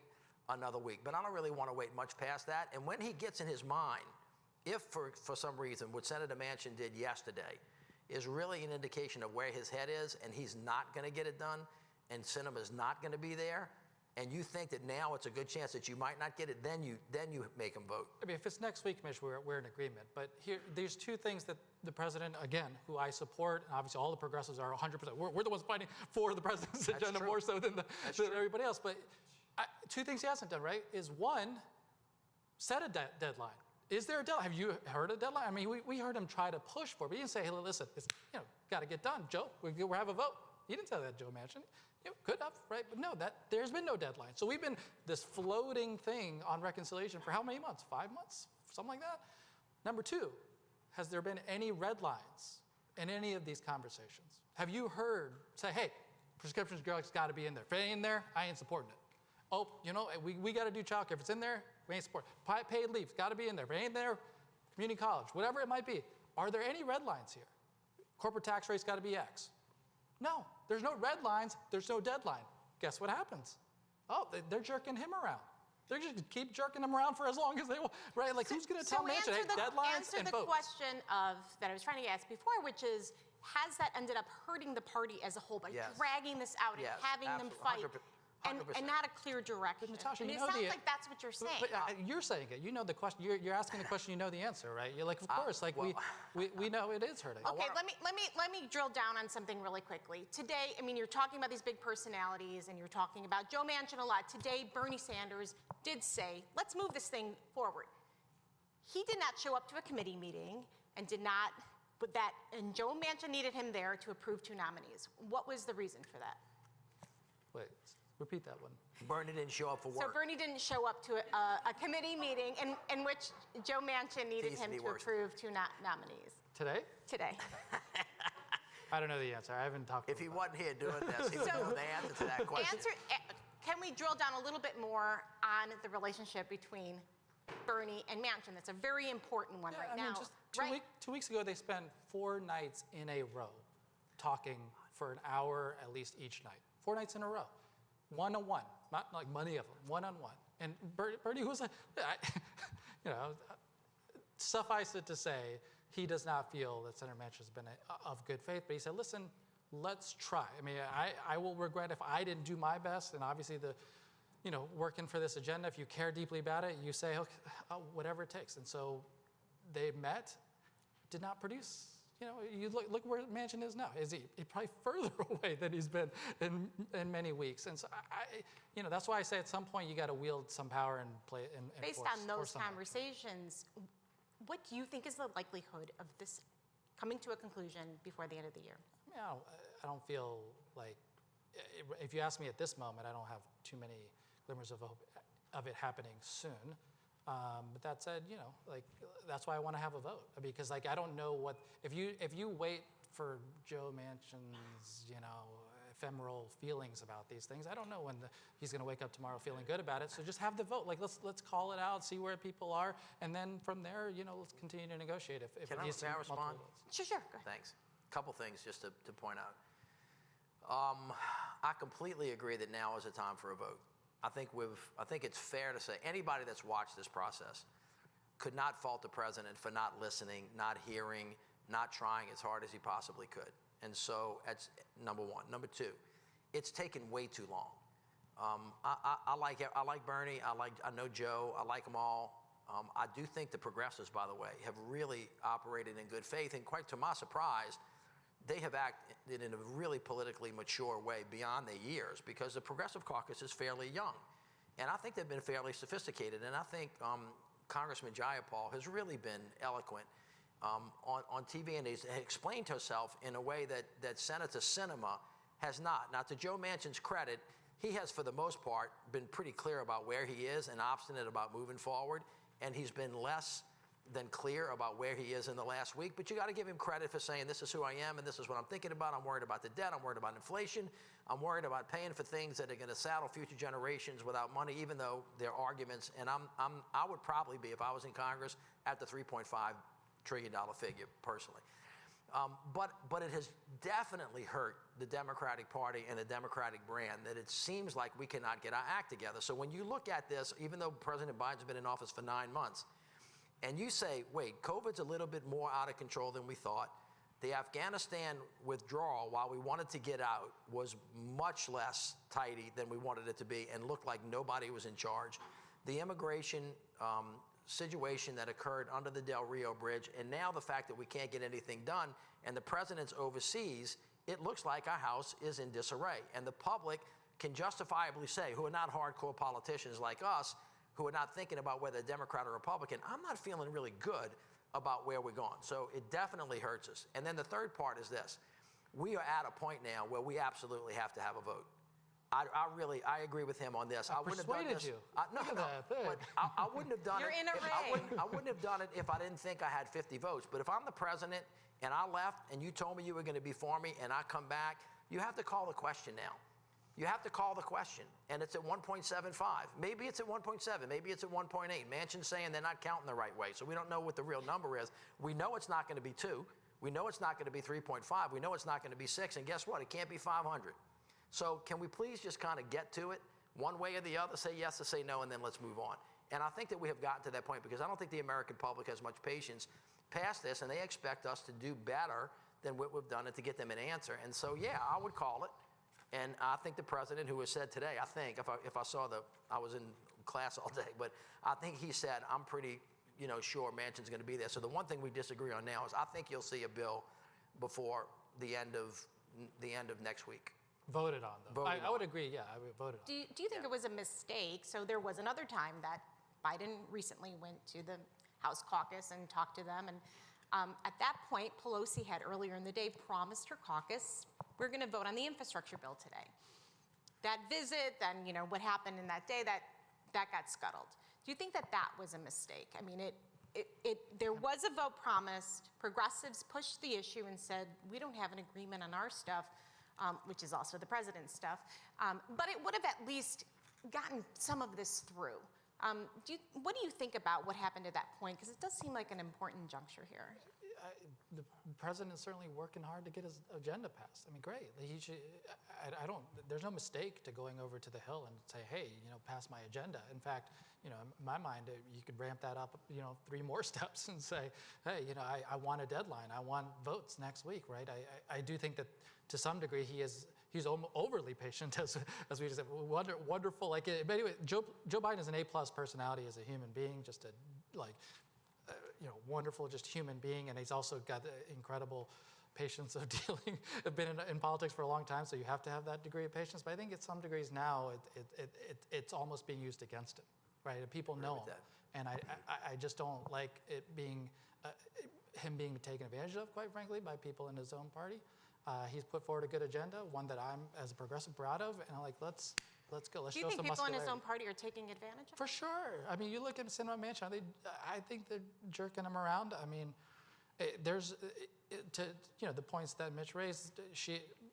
another week, but I don't really want to wait much past that. And when he gets in his mind, if for some reason what Senator Manchin did yesterday is really an indication of where his head is, and he's not going to get it done, and Sinema's not going to be there, and you think that now it's a good chance that you might not get it, then you make him vote. I mean, if it's next week, Mitch, we're in agreement. But there's two things that the president, again, who I support, and obviously all the progressives are 100%. We're the ones fighting for the president's agenda more so than everybody else. But two things he hasn't done, right, is one, set a deadline. Is there a deadline? Have you heard a deadline? I mean, we heard him try to push for it, but he didn't say, hey, listen, it's, got to get done. Joe, we'll have a vote. He didn't say that, Joe Manchin. Good enough, right? But no, there's been no deadline. So we've been this floating thing on reconciliation for how many months? 5 months? Something like that? Number two, has there been any red lines in any of these conversations? Have you heard say, hey, prescription drugs got to be in there. If it ain't in there, I ain't supporting it. Oh, we got to do childcare. If it's in there, we ain't supporting it. Paid leave, got to be in there. If it ain't there, community college, whatever it might be. Are there any red lines here? Corporate tax rates got to be X. No, there's no red lines, there's no deadline. Guess what happens? Oh, they're jerking him around. They're just keep jerking him around for as long as they want, right? Like, who's going to tell Manchin, hey, deadlines and votes? Answer the question that I was trying to ask before, which is, has that ended up hurting the party as a whole by dragging this out and having them fight? 100%. And not a clear direction. Natasha, I mean, it sounds like that's what you're saying. But you're saying it. You know the question. You're asking the question. You know the answer, right? You're like, of course. Like we know it is hurting. Okay, let me drill down on something really quickly. Today, I mean, you're talking about these big personalities, and you're talking about Joe Manchin a lot. Today, Bernie Sanders did say, let's move this thing forward. He did not show up to a committee meeting and and Joe Manchin needed him there to approve 2 nominees. What was the reason for that? Wait. Repeat that one. Bernie didn't show up for So work. Bernie didn't show up to a committee meeting in which Joe Manchin needed Needs to him be to worse. approve two nominees Today? today. I don't know the answer. I haven't talked to If him he about wasn't here doing this, he would know the answer to that question. Can we drill down a little bit more on the relationship between Bernie and Manchin? That's a very important one it. right I mean, now. just right? 2 weeks ago, they spent 4 nights in a row talking for an hour at least each night. 4 nights in a row. One-on-one, not like many of them, one-on-one. And Bernie was like, suffice it to say, he does not feel that Senator Manchin has been of good faith, but he said, listen, let's try. I mean, I will regret if I didn't do my best, and obviously working for this agenda, if you care deeply about it, you say, okay, whatever it takes. And so they met, did not produce. You look where Manchin is now. Is he probably further away than he's been in many weeks? And so that's why I say at some point you got to wield some power and play and Based force, on those force someone. conversations, what do you think is the likelihood of this coming to a conclusion before the end of the year? I don't feel like, if you ask me at this moment, I don't have too many glimmers of hope of it happening soon. But that said, that's why I want to have a vote, because I don't know what, if you wait for Joe Manchin's, ephemeral feelings about these things, I don't know when he's going to wake up tomorrow feeling good about it. So just have the vote. Let's call it out, see where people are, and then from there, let's continue to negotiate if Can it needs to I multiple respond? votes. Sure, go ahead. Thanks. Couple things just to point out. I completely agree that now is the time for a vote. I think it's fair to say anybody that's watched this process could not fault the president for not listening, not hearing, not trying as hard as he possibly could. And so that's number one. Number two, it's taken way too long. I like Bernie. I know Joe. I like them all. I do think the progressives, by the way, have really operated in good faith, and quite to my surprise, they have acted in a really politically mature way beyond their years, because the Progressive Caucus is fairly young. And I think they've been fairly sophisticated. And I think Congressman Jayapal has really been eloquent on TV, and has explained herself in a way that Senator Sinema has not. Now, to Joe Manchin's credit, he has, for the most part, been pretty clear about where he is and obstinate about moving forward. And he's been less than clear about where he is in the last week, but you got to give him credit for saying, this is who I am and this is what I'm thinking about. I'm worried about the debt. I'm worried about inflation. I'm worried about paying for things that are going to saddle future generations without money, even though they're arguments. And I would probably be, if I was in Congress, at the $3.5 trillion figure personally. But it has definitely hurt the Democratic Party and the Democratic brand that it seems like we cannot get our act together. So when you look at this, even though President Biden's been in office for 9 months, and you say, wait, COVID's a little bit more out of control than we thought. The Afghanistan withdrawal, while we wanted to get out, was much less tidy than we wanted it to be and looked like nobody was in charge. The immigration situation that occurred under the Del Rio Bridge, and now the fact that we can't get anything done, and the president's overseas, it looks like our house is in disarray. And the public can justifiably say, who are not hardcore politicians like us, who are not thinking about whether Democrat or Republican, I'm not feeling really good about where we're going. So it definitely hurts us. And then the third part is this. We are at a point now where we absolutely have to have a vote. I agree with him on this. I wouldn't have done this. You. No, but I wouldn't have done You're it. in a ray. I wouldn't have done it if I didn't think I had 50 votes. But if I'm the president and I left and you told me you were going to be for me and I come back, you have to call the question now. You have to call the question, and it's at 1.75. Maybe it's at 1.7. Maybe it's at 1.8. Manchin's saying they're not counting the right way, so we don't know what the real number is. We know it's not going to be 2. We know it's not going to be 3.5. We know it's not going to be 6. And guess what? It can't be 500. So can we please just kind of get to it one way or the other, say yes or say no, and then let's move on. And I think that we have gotten to that point because I don't think the American public has much patience past this, and they expect us to do better than what we've done and to get them an answer. And so, yeah, I would call it. And I think the president, who has said today, I think, if I saw I was in class all day, but I think he said, I'm pretty, sure Manchin's going to be there. So the one thing we disagree on now is I think you'll see a bill before the end of next week. Voted on, though. I would agree, yeah, I would vote on. Do you think it was a mistake? So there was another time that Biden recently went to the House caucus and talked to them. And at that point, Pelosi had earlier in the day promised her caucus, we're going to vote on the infrastructure bill today. that visit, then, what happened in that day, that got scuttled. Do you think that that was a mistake? I mean, there was a vote promised. Progressives pushed the issue and said, we don't have an agreement on our stuff, which is also the president's stuff. But it would have at least gotten some of this through. What do you think about what happened at that point? Because it does seem like an important juncture here. The president is certainly working hard to get his agenda passed. I mean, great. He should, there's no mistake to going over to the Hill and say, hey, pass my agenda. In fact, in my mind, you could ramp that up, 3 more steps and say, hey, I want a deadline. I want votes next week, right? I do think that to some degree he's overly patient, as we just said. Wonderful. But anyway, Joe Biden is an A+ personality as a human being, just a wonderful, just human being, and he's also got the incredible patience of dealing. I've been in politics for a long time, so you have to have that degree of patience. But I think at some degrees now, it's almost being used against him, right? And people know him, and I just don't like it being him being taken advantage of, quite frankly, by people in his own party. He's put forward a good agenda, one that I'm, as a progressive, proud of, and I'm like, let's go. Let's show some muscularity. Do you think people in his own party are taking advantage of it? For sure. I mean, you look at Sinema Manchin, I think they're jerking him around. I mean, the points that Mitch raised,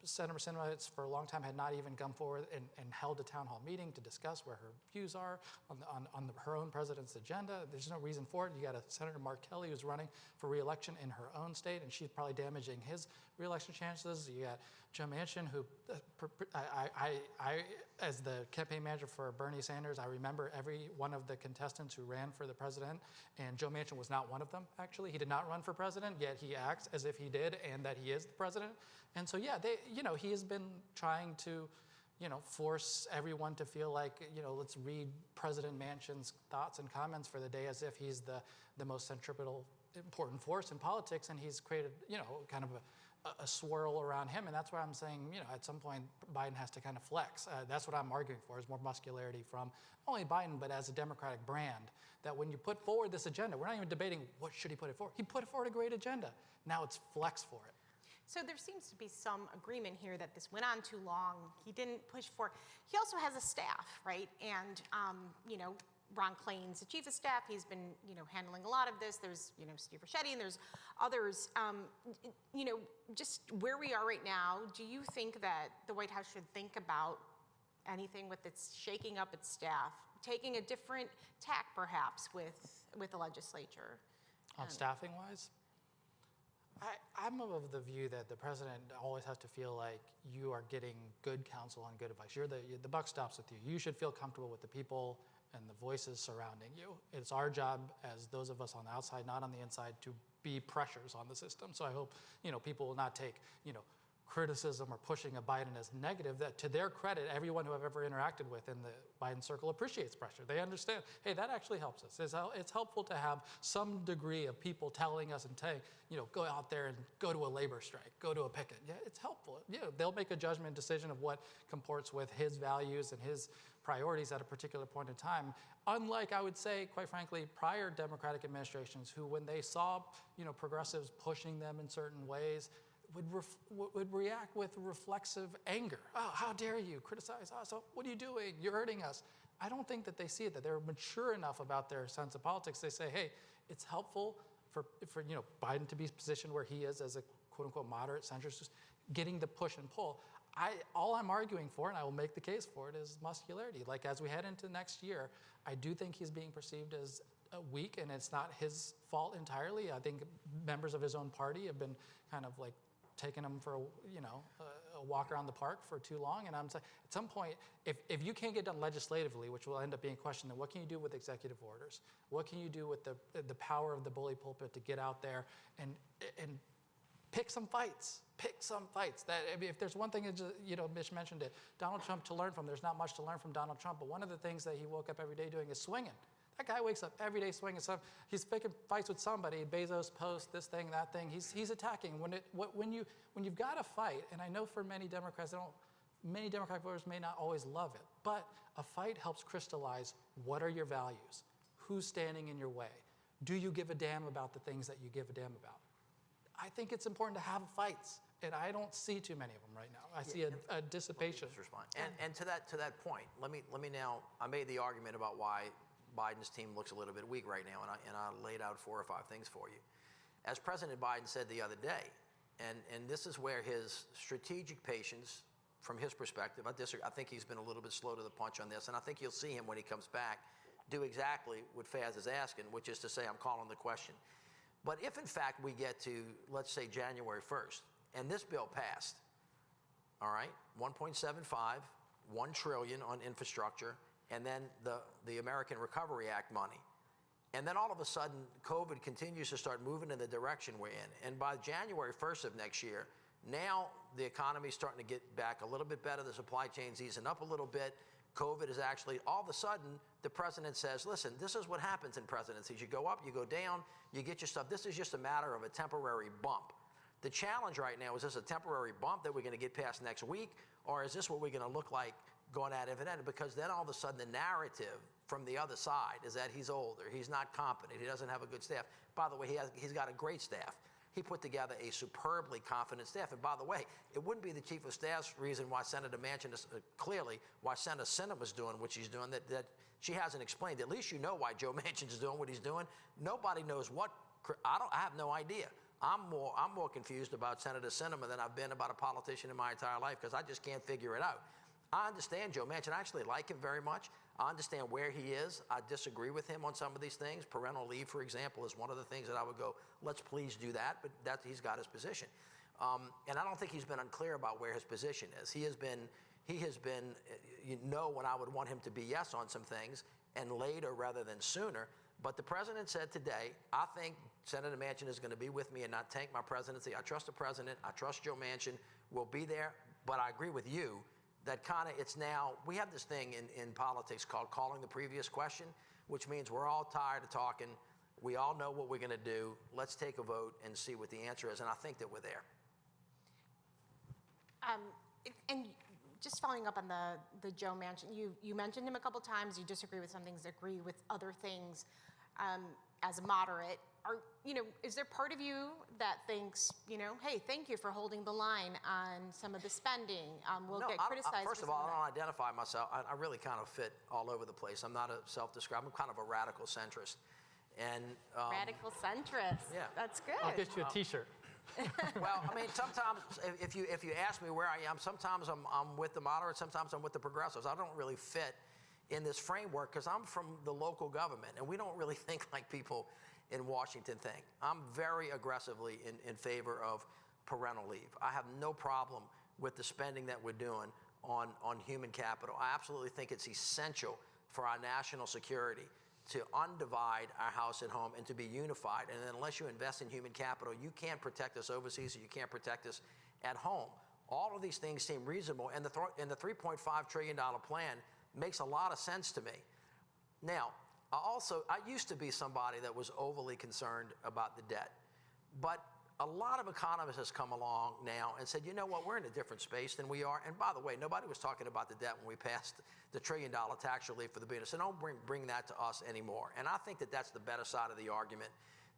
Senator Sinema for a long time had not even come forward and held a town hall meeting to discuss where her views are on her own president's agenda. There's no reason for it. You got a Senator Mark Kelly who's running for re-election in her own state, and she's probably damaging his re-election chances. You got Joe Manchin, who as the campaign manager for Bernie Sanders, I remember every one of the contestants who ran for the president, and Joe Manchin was not one of them, actually. He did not run for president, yet he acts as if he did and that he is the president. And so, yeah, he has been trying to, force everyone to feel like, let's read President Manchin's thoughts and comments for the day as if he's the most centripetal, important force in politics, and he's created, kind of a swirl around him. And that's why I'm saying, at some point, Biden has to kind of flex. That's what I'm arguing for, is more muscularity from not only Biden, but as a Democratic brand, that when you put forward this agenda, we're not even debating what should he put it forward. He put forward a great agenda. Now it's flex for it. So there seems to be some agreement here that this went on too long. He didn't push for. He also has a staff, right? And Ron Klain's the chief of staff. He's been handling a lot of this. There's Steve Ricchetti and there's others. Just where we are right now, do you think that the White House should think about anything with its shaking up its staff, taking a different tack perhaps with the legislature? On staffing wise? I'm of the view that the president always has to feel like you are getting good counsel and good advice. The buck stops with you. You should feel comfortable with the people and the voices surrounding you. It's our job as those of us on the outside, not on the inside, to be pressures on the system. So I hope people will not take criticism or pushing of Biden as negative. That, to their credit, everyone who I've ever interacted with in the Biden circle appreciates pressure. They understand, hey, that actually helps us. It's helpful to have some degree of people telling us and saying, go out there and go to a labor strike, go to a picket. Yeah, it's helpful. Yeah, they'll make a judgment decision of what comports with his values and his priorities at a particular point in time. Unlike, I would say, quite frankly, prior Democratic administrations who, when they saw, progressives pushing them in certain ways, would react with reflexive anger. Oh, how dare you criticize us? Oh, what are you doing? You're hurting us. I don't think that they see it, that they're mature enough about their sense of politics. They say, hey, it's helpful for Biden to be positioned where he is as a quote-unquote moderate centrist, getting the push and pull. All I'm arguing for, and I will make the case for it, is muscularity. Like, as we head into next year, I do think he's being perceived as weak, and it's not his fault entirely. I think members of his own party have been kind of like taking him for a walk around the park for too long. And I'm saying, at some point, if you can't get done legislatively, which will end up being questioned, then what can you do with executive orders? What can you do with the power of the bully pulpit to get out there and pick some fights? Pick some fights. That, I mean, if there's one thing, Mitch mentioned it, Donald Trump to learn from. There's not much to learn from Donald Trump, but one of the things that he woke up every day doing is swinging. That guy wakes up every day swinging. He's picking fights with somebody. Bezos post this thing, that thing. He's attacking. When you've got a fight, and I know for many Democrats, many Democratic voters may not always love it, but a fight helps crystallize what are your values, who's standing in your way, do you give a damn about the things that you give a damn about. I think it's important to have fights and I don't see too many of them right now. I see a dissipation. Just respond. And to that point, let me now. I made the argument about why Biden's team looks a little bit weak right now, and I laid out 4 or 5 things for you. As President Biden said the other day, and this is where his strategic patience, from his perspective, I think he's been a little bit slow to the punch on this, and I think you'll see him when he comes back do exactly what Faz is asking, which is to say, I'm calling the question. But if in fact we get to, let's say, January 1st, and this bill passed, all right, 1.75, $1 trillion on infrastructure, and then the American Recovery Act money. And then all of a sudden, COVID continues to start moving in the direction we're in. And by January 1st of next year, now the economy's starting to get back a little bit better. The supply chain's easing up a little bit. COVID is actually, all of a sudden, the president says, listen, this is what happens in presidencies. You go up, you go down, you get your stuff. This is just a matter of a temporary bump. The challenge right now, is this a temporary bump that we're going to get past next week, or is this what we're going to look like going at infinitum? Because then all of a sudden the narrative from the other side is that he's older, he's not competent, he doesn't have a good staff. By the way, he's got a great staff. He put together a superbly confident staff. And by the way, it wouldn't be the chief of staff's reason why Senator Manchin is, clearly, why Senator Sinema's doing what she's doing, that she hasn't explained. At least you know why Joe Manchin's doing what he's doing. Nobody knows what, I have no idea. I'm more confused about Senator Sinema than I've been about a politician in my entire life, because I just can't figure it out. I understand Joe Manchin. I actually like him very much. I understand where he is. I disagree with him on some of these things. Parental leave, for example, is one of the things that I would go, let's please do that, but he's got his position. And I don't think he's been unclear about where his position is. He has been, you know, when I would want him to be yes on some things, and later rather than sooner. But the president said today, I think Senator Manchin is going to be with me and not tank my presidency. I trust the president. I trust Joe Manchin. We'll be there. But I agree with you that kind of, it's now, we have this thing in politics called calling the previous question, which means we're all tired of talking. We all know what we're going to do. Let's take a vote and see what the answer is. And I think that we're there. And just following up on the Joe Manchin, you mentioned him a couple times. You disagree with some things, agree with other things. As a moderate, is there part of you that thinks, hey, thank you for holding the line on some of the spending? We'll get criticized. First of all, I don't identify myself. I really kind of fit all over the place. I'm not a self-described. I'm kind of a radical centrist. And radical centrist. Yeah, that's good. I'll get you a T-shirt. Well, I mean, sometimes if you ask me where I am, sometimes I'm with the moderates, sometimes I'm with the progressives. I don't really fit in this framework because I'm from the local government, and we don't really think like people in Washington think. I'm very aggressively in favor of parental leave. I have no problem with the spending that we're doing on human capital. I absolutely think it's essential for our national security to undivide our house and home and to be unified. And then unless you invest in human capital, you can't protect us overseas, and you can't protect us at home. All of these things seem reasonable, and the $3.5 trillion plan makes a lot of sense to me. Now, I used to be somebody that was overly concerned about the debt, but a lot of economists has come along now and said, you know what, we're in a different space than we are. And by the way, nobody was talking about the debt when we passed the $1 trillion tax relief for the billionaires. So don't bring that to us anymore. And I think that that's the better side of the argument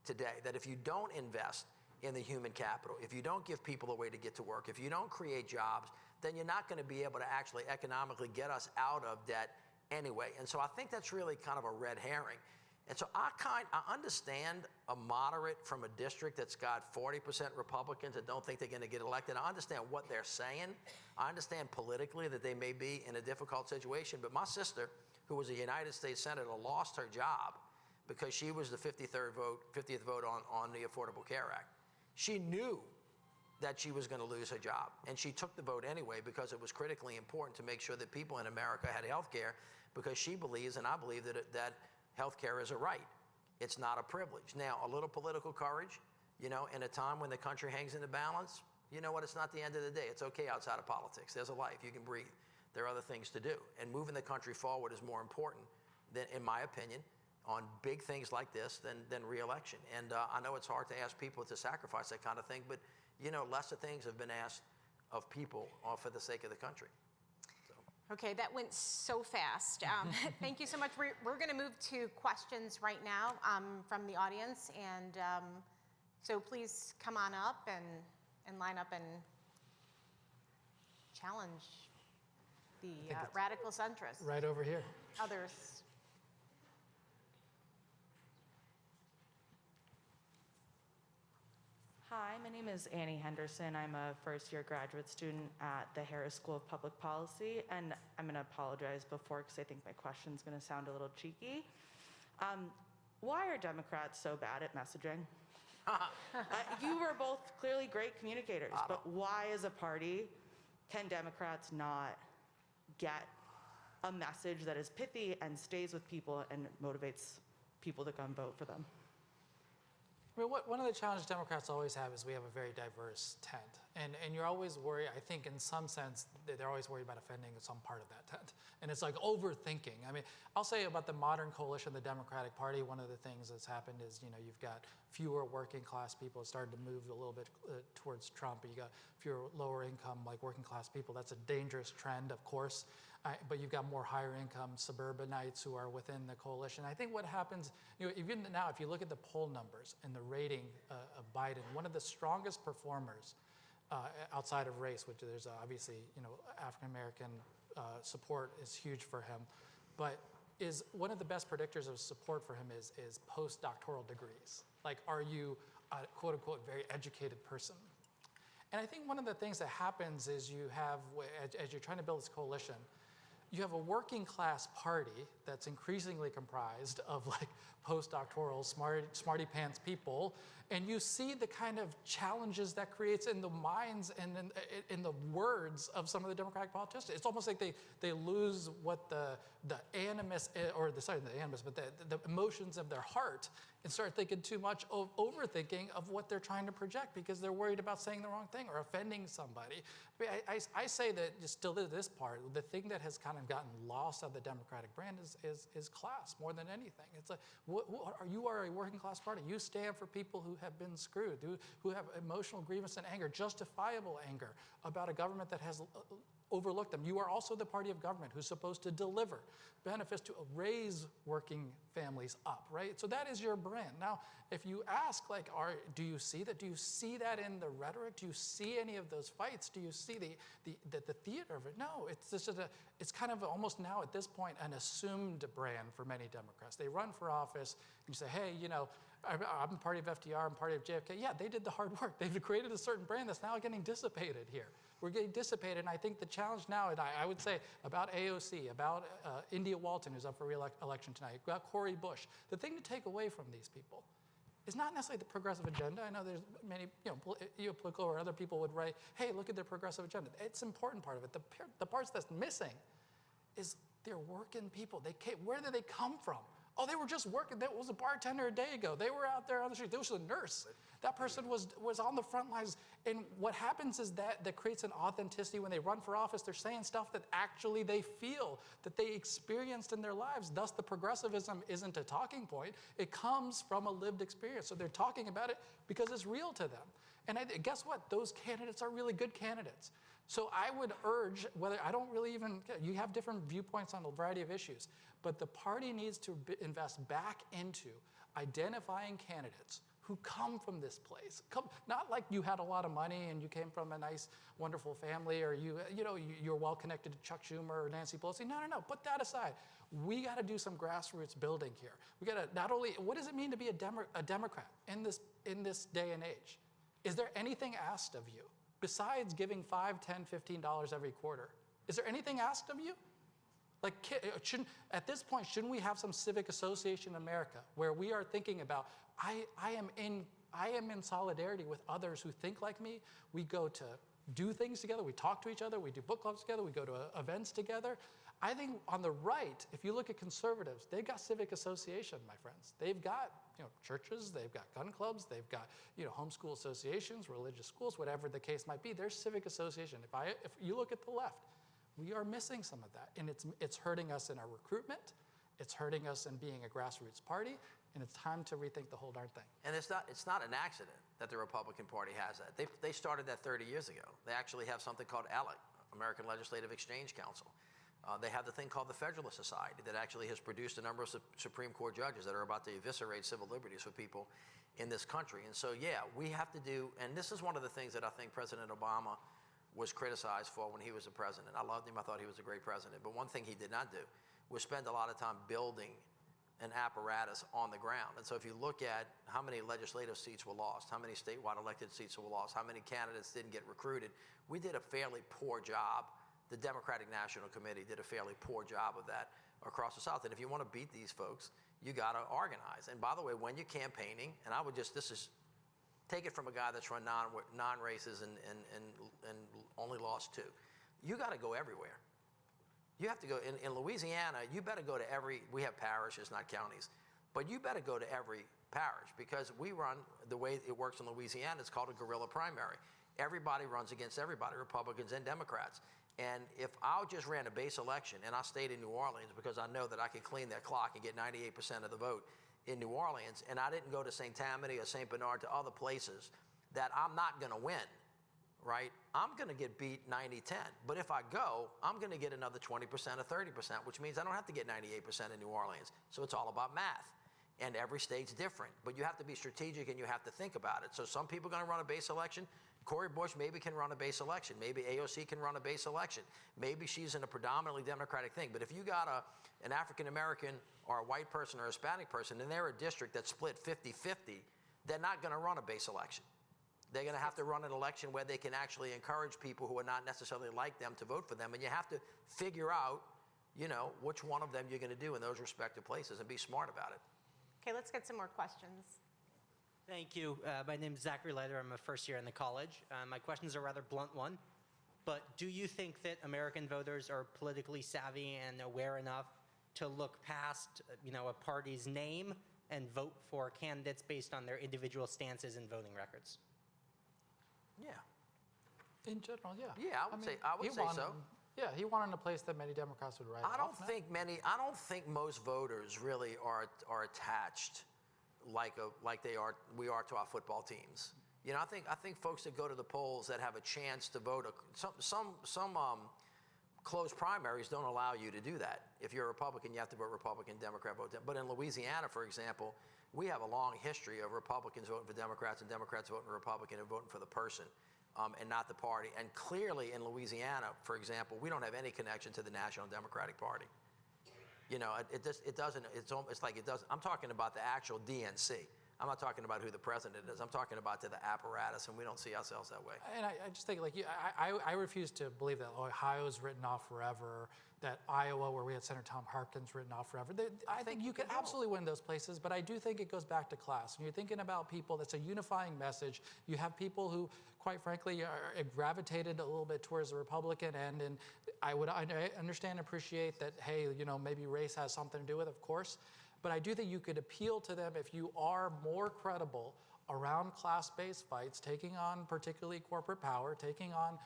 today, that if you don't invest in the human capital, if you don't give people a way to get to work, if you don't create jobs, then you're not going to be able to actually economically get us out of debt anyway. And so I think that's really kind of a red herring. And so I understand a moderate from a district that's got 40% Republicans that don't think they're going to get elected. I understand what they're saying. I understand politically that they may be in a difficult situation. But my sister, who was a United States Senator, lost her job because she was the 50th vote on the Affordable Care Act. She knew that she was going to lose her job, and she took the vote anyway because it was critically important to make sure that people in America had health care, because she believes, and I believe, that health care is a right. It's not a privilege. Now, a little political courage, in a time when the country hangs in the balance, you know what, it's not the end of the day. It's okay outside of politics. There's a life. You can breathe. There are other things to do. And moving the country forward is more important than, in my opinion, on big things like this than re-election. And I know it's hard to ask people to sacrifice that kind of thing, but, lesser things have been asked of people for the sake of the country. Okay, that went so fast. Thank you so much. We're going to move to questions right now from the audience, and so please come on up and line up and challenge the think it's radical centrists, Right over here. others. Hi, my name is Annie Henderson. I'm a first-year graduate student at the Harris School of Public Policy, and I'm going to apologize before because I think my question's going to sound a little cheeky. Why are Democrats so bad at messaging? You were both clearly great communicators, but why as a party can Democrats not get a message that is pithy and stays with people and motivates people to come vote for them? I mean, one of the challenges Democrats always have is we have a very diverse tent. And you're always worried, I think in some sense, they're always worried about offending some part of that tent. And it's like overthinking. I mean, I'll say about the modern coalition, the Democratic Party, one of the things that's happened is, you've got fewer working class people. It's started to move a little bit towards Trump. You got fewer lower income, like working class people. That's a dangerous trend, of course. But you've got more higher income suburbanites who are within the coalition. I think what happens, even now, if you look at the poll numbers and the rating of Biden, one of the strongest performers outside of race, which there's obviously, African-American support is huge for him, but is one of the best predictors of support for him is postdoctoral degrees. Like, are you a quote unquote very educated person? And I think one of the things that happens is you have, as you're trying to build this coalition, you have a working class party that's increasingly comprised of like postdoctoral, smarty pants people, and you see the kind of challenges that creates in the minds and in the words of some of the Democratic politicians. It's almost like they lose what the animus, or the animus, but the emotions of their heart, and start thinking too much of overthinking of what they're trying to project because they're worried about saying the wrong thing or offending somebody. I say that just still to this part, the thing that has kind of gotten lost out of the Democratic brand is class more than anything. It's like, you are a working class party. You stand for people who have been screwed, who have emotional grievance and anger, justifiable anger about a government that has overlooked them. You are also the party of government who's supposed to deliver benefits to raise working families up, right? So that is your brand. Now, if you ask, like, do you see that? Do you see that in the rhetoric? Do you see any of those fights? Do you see the theater of it? No, it's kind of almost now at this point an assumed brand for many Democrats. They run for office and you say, hey, I'm party of FDR, I'm party of JFK. Yeah, they did the hard work. They've created a certain brand that's now getting dissipated here. We're getting dissipated, and I think the challenge now, and I would say about AOC, about India Walton, who's up for re-election tonight, about Cori Bush, the thing to take away from these people is not necessarily the progressive agenda. I know there's many, political or other people would write, hey, look at their progressive agenda. It's an important part of it. The parts that's missing is they're working people. Where did they come from? Oh, they were just working. There was a bartender a day ago. They were out there on the street. There was a nurse. That person was on the front lines. And what happens is that creates an authenticity. When they run for office, they're saying stuff that actually they feel, that they experienced in their lives. Thus, the progressivism isn't a talking point. It comes from a lived experience. So they're talking about it because it's real to them. And guess what? Those candidates are really good candidates. So I would urge, you have different viewpoints on a variety of issues, but the party needs to invest back into identifying candidates who come from this place. Not like you had a lot of money and you came from a nice, wonderful family, or you're well connected to Chuck Schumer or Nancy Pelosi. No. Put that aside. We got to do some grassroots building here. We got to not only, what does it mean to be a Democrat in this day and age? Is there anything asked of you besides giving $5, $10, $15 every quarter? Is there anything asked of you? Like, at this point, shouldn't we have some civic association in America where we are thinking about, I am in solidarity with others who think like me. We go to do things together. We talk to each other. We do book clubs together. We go to events together. I think on the right, if you look at conservatives, they've got civic association, my friends. They've got churches, they've got gun clubs, they've got homeschool associations, religious schools, whatever the case might be. There's civic association. If you look at the left, we are missing some of that, and it's hurting us in our recruitment. It's hurting us in being a grassroots party, and it's time to rethink the whole darn thing. And it's not an accident that the Republican Party has that. They started that 30 years ago. They actually have something called ALEC, American Legislative Exchange Council. They have the thing called the Federalist Society that actually has produced a number of Supreme Court judges that are about to eviscerate civil liberties for people in this country. And so, yeah, we have to do, and this is one of the things that I think President Obama was criticized for when he was the president. I loved him. I thought he was a great president. But one thing he did not do was spend a lot of time building an apparatus on the ground. And so if you look at how many legislative seats were lost, how many statewide elected seats were lost, how many candidates didn't get recruited, we did a fairly poor job. The Democratic National Committee did a fairly poor job of that across the South. And if you want to beat these folks, you got to organize. And by the way, when you're campaigning, and I would just, this is, take it from a guy that's run non-races and only lost 2. You got to go everywhere. You have to go, in Louisiana, you better go to every, we have parishes, not counties, but you better go to every parish because we run, the way it works in Louisiana, it's called a guerrilla primary. Everybody runs against everybody, Republicans and Democrats. And if I just ran a base election and I stayed in New Orleans because I know that I could clean that clock and get 98% of the vote in New Orleans, and I didn't go to St. Tammany or St. Bernard, to other places that I'm not going to win, right? I'm going to get beat 90-10. But if I go, I'm going to get another 20% or 30%, which means I don't have to get 98% in New Orleans. So it's all about math. And every state's different. But you have to be strategic and you have to think about it. So some people are going to run a base election. Cori Bush maybe can run a base election. Maybe AOC can run a base election. Maybe she's in a predominantly Democratic thing. But if you got an African-American or a white person or a Hispanic person and they're a district that's split 50-50, they're not going to run a base election. They're going to have to run an election where they can actually encourage people who are not necessarily like them to vote for them. And you have to figure out, you know, which one of them you're going to do in those respective places and be smart about it. Okay, let's get some more questions. Thank you. My name is Zachary Leither. I'm a first year in the college. My question's a rather blunt one, but do you think that American voters are politically savvy and aware enough to look past, you know, a party's name and vote for candidates based on their individual stances and voting records? Yeah. In general, yeah. Yeah, I would say so. Yeah, he won in a place that many Democrats would write I don't off. think most voters really are attached like we are to our football teams. You know, I think folks that go to the polls that have a chance to vote, some closed primaries don't allow you to do that. If you're a Republican, you have to vote Republican, Democrat vote. But in Louisiana, for example, we have a long history of Republicans voting for Democrats and Democrats voting for Republican and voting for the person and not the party. And clearly in Louisiana, for example, we don't have any connection to the National Democratic Party. You know, it's like it doesn't. I'm talking about the actual DNC. I'm not talking about who the president is. I'm talking about to the apparatus, and we don't see ourselves that way. And I just think, like, I refuse to believe that Ohio's written off forever, that Iowa, where we had Senator Tom Harkins, written off forever. I think you could absolutely win those places, but I do think it goes back to class. When you're thinking about people, that's a unifying message. You have people who, quite frankly, are gravitated a little bit towards the Republican end, and I understand and appreciate that, hey, you know, maybe race has something to do with it, of course. But I do think you could appeal to them if you are more credible around class-based fights, taking on particularly corporate power, taking on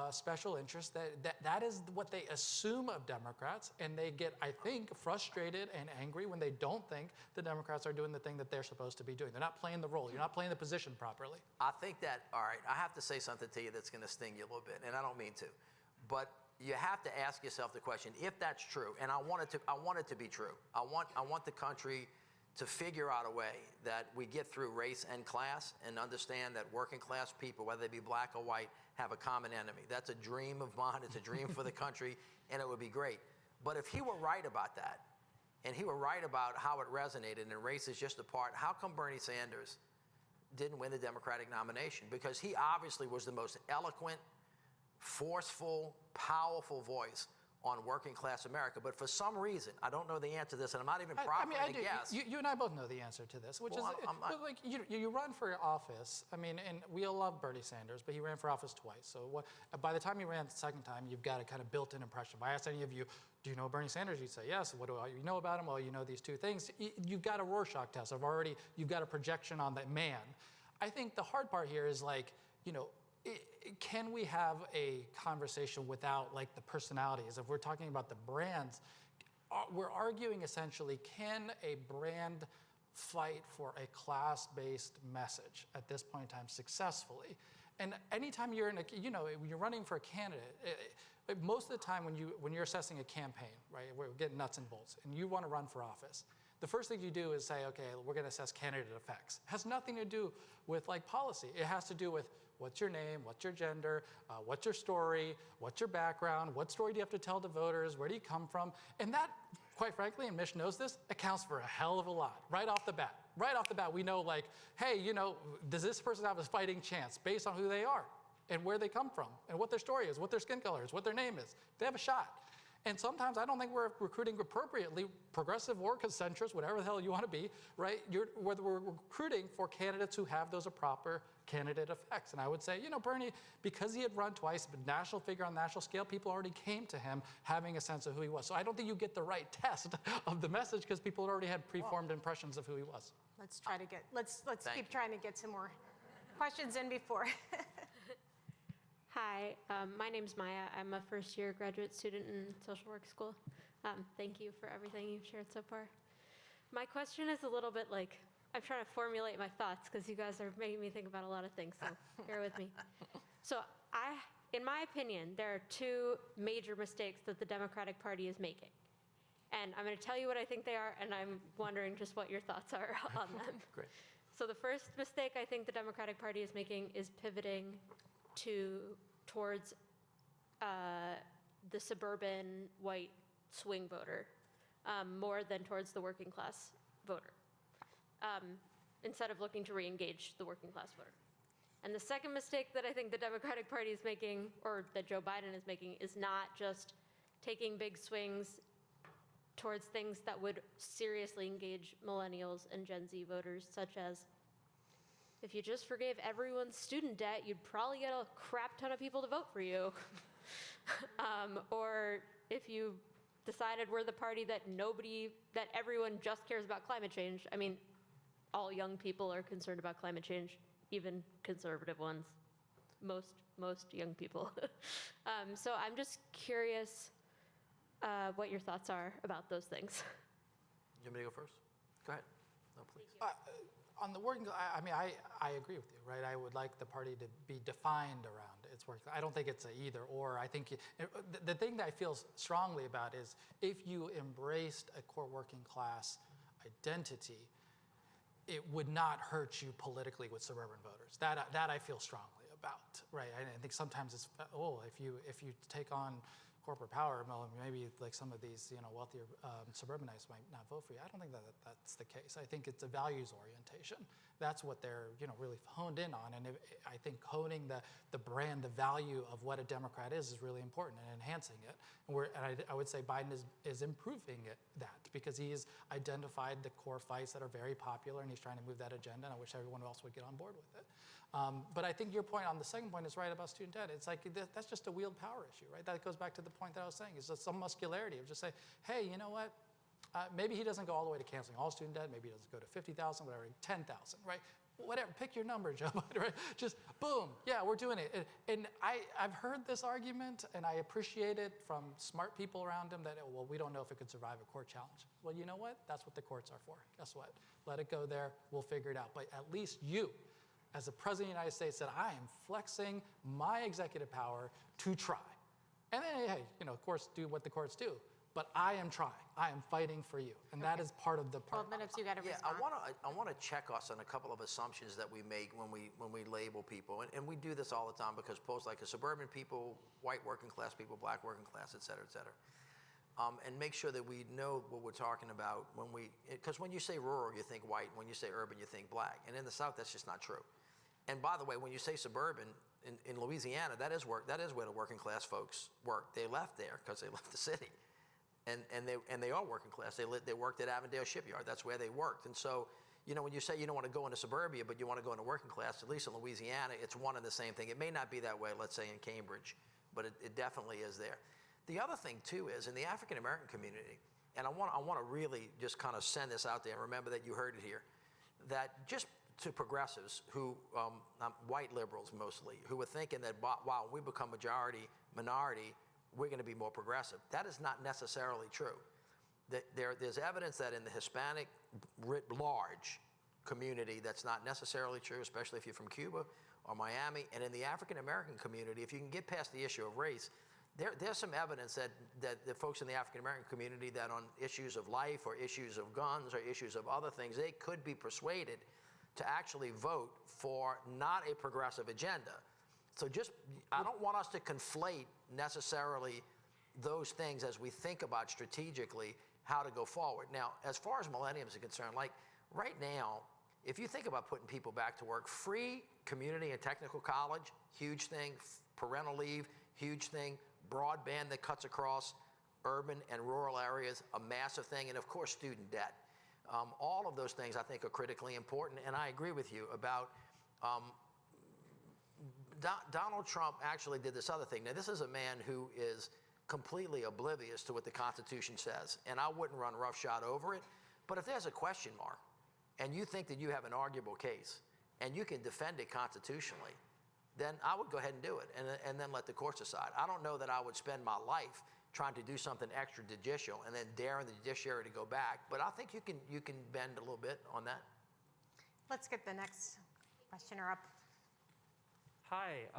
special interests. That is what they assume of Democrats, and they get, I think, frustrated and angry when they don't think the Democrats are doing the thing that they're supposed to be doing. They're not playing the role. You're not playing the position properly. I think that, all right, I have to say something to you that's going to sting you a little bit, and I don't mean to, but you have to ask yourself the question, if that's true, and I want it to be true. I want the country to figure out a way that we get through race and class and understand that working class people, whether they be black or white, have a common enemy. That's a dream of mine. It's a dream for the country, and it would be great. But if he were right about that, and he were right about how it resonated, and race is just a part, how come Bernie Sanders didn't win the Democratic nomination? Because he obviously was the most eloquent, forceful, powerful voice on working class America. But for some reason, I don't know the answer to this, and I'm not even proffering a guess. You and I both know the answer to this, which is, like, you run for office. I mean, and we all love Bernie Sanders, but he ran for office twice. So by the time he ran the second time, you've got a kind of built-in impression. If I asked any of you, do you know Bernie Sanders? You'd say, yes. What do you know about him? Well, you know these two things. You've got a Rorschach test. You've got a projection on that man. I think the hard part here is, like, you know, can we have a conversation without, like, the personalities? If we're talking about the brands, we're arguing essentially, can a brand fight for a class-based message at this point in time successfully? And anytime you're when you're running for a candidate, most of the time when you're assessing a campaign, right, we're getting nuts and bolts, and you want to run for office, the first thing you do is say, okay, we're going to assess candidate effects. It has nothing to do with, like, policy. It has to do with What's your name? What's your gender? What's your story? What's your background? What story do you have to tell to voters? Where do you come from? And that, quite frankly, and Mitch knows this, accounts for a hell of a lot right off the bat. Right off the bat, we know, like, hey, does this person have a fighting chance based on who they are and where they come from and what their story is, what their skin color is, what their name is? They have a shot. And sometimes I don't think we're recruiting appropriately, progressive or centrist, whatever the hell you want to be, right? Whether we're recruiting for candidates who have those proper candidate effects. And I would say, Bernie, because he had run twice, but national figure on the national scale, people already came to him having a sense of who he was. So I don't think you get the right test of the message because people already had preformed impressions of who he was. Let's try to get, let's Thank keep you. trying to get some more questions in before. Hi, my name's Maya. I'm a first-year graduate student in social work school. Thank you for everything you've shared so far. My question is a little bit like, I'm trying to formulate my thoughts because you guys are making me think about a lot of things, so bear with me. So in my opinion, there are two major mistakes that the Democratic Party is making. And I'm going to tell you what I think they are, and I'm wondering just what your thoughts are on them. Great. So the first mistake I think the Democratic Party is making is pivoting towards the suburban white swing voter more than towards the working class voter, instead of looking to re-engage the working class voter. And the second mistake that I think the Democratic Party is making, or that Joe Biden is making, is not just taking big swings towards things that would seriously engage millennials and Gen Z voters, such as if you just forgave everyone's student debt, you'd probably get a crap ton of people to vote for you. Or if you decided we're the party that everyone just cares about climate change. I mean, all young people are concerned about climate change, even conservative ones, most young people. So I'm just curious what your thoughts are about those things. You want me to go first? Go ahead. No, please. On the working, I agree with you, right? I would like the party to be defined around its work. I don't think it's a either or. I think the thing that I feel strongly about is if you embraced a core working class identity, it would not hurt you politically with suburban voters. That I feel strongly about, right? I think sometimes it's, if you take on corporate power, well, maybe like some of these wealthier suburbanites might not vote for you. I don't think that's the case. I think it's a values orientation. That's what they're really honed in on, and I think honing the brand, the value of what a Democrat is really important and enhancing it. And I would say Biden is improving that because he's identified the core fights that are very popular, and he's trying to move that agenda. And I wish everyone else would get on board with it. But I think your point on the second point is right about student debt. It's like that's just a wheeled power issue, right? That goes back to the point that I was saying. It's just some muscularity of just say, hey, you know what? Maybe he doesn't go all the way to canceling all student debt. Maybe he doesn't go to 50,000, whatever, 10,000, right? Whatever, pick your number, Joe Biden, right? Just boom, yeah, we're doing it. And I've heard this argument, and I appreciate it from smart people around him that, well, we don't know if it could survive a court challenge. Well, you know what? That's what the courts are for. Guess what? Let it go there. We'll figure it out. But at least you, as the President of the United States, said, I am flexing my executive power to try. And then, hey, of course, do what the courts do. But I am trying. I am fighting for you. And that is part of the part. 12 minutes, you got to Yeah, respond. I want to check us on a couple of assumptions that we make when we label people, and we do this all the time because folks like suburban people, white working class people, black working class, et cetera, and make sure that we know what we're talking about because when you say rural, you think white. When you say urban, you think black. And in the South, that's just not true. And by the way, when you say suburban in Louisiana, that is where the working class folks work. They left there because they left the city. And they are working class. They worked at Avondale Shipyard. That's where they worked. And so, when you say you don't want to go into suburbia, but you want to go into working class, at least in Louisiana, it's one and the same thing. It may not be that way, let's say in Cambridge, but it definitely is there. The other thing too is in the African American community, and I want to really just kind of send this out there and remember that you heard it here, that just to progressives who, white liberals mostly, who were thinking that, wow, we become minority, we're going to be more progressive. That is not necessarily true. There's evidence that in the Hispanic writ large community, that's not necessarily true, especially if you're from Cuba or Miami. And in the African American community, if you can get past the issue of race, there's some evidence that the folks in the African American community that on issues of life or issues of guns or issues of other things, they could be persuaded to actually vote for not a progressive agenda, So just, I don't want us to conflate necessarily those things as we think about strategically how to go forward. Now, as far as millenniums are concerned, like right now, if you think about putting people back to work, free community and technical college, huge thing, parental leave, huge thing, broadband that cuts across urban and rural areas, a massive thing, and of course student debt. All of those things I think are critically important, and I agree with you about Donald Trump actually did this other thing. Now, this is a man who is completely oblivious to what the Constitution says, and I wouldn't run roughshod over it, but if there's a question mark, and you think that you have an arguable case, and you can defend it constitutionally, then I would go ahead and do it, and then let the courts decide. I don't know that I would spend my life trying to do something extrajudicial and then daring the judiciary to go back, but I think you can bend a little bit on that. Let's get the next questioner up. Hi,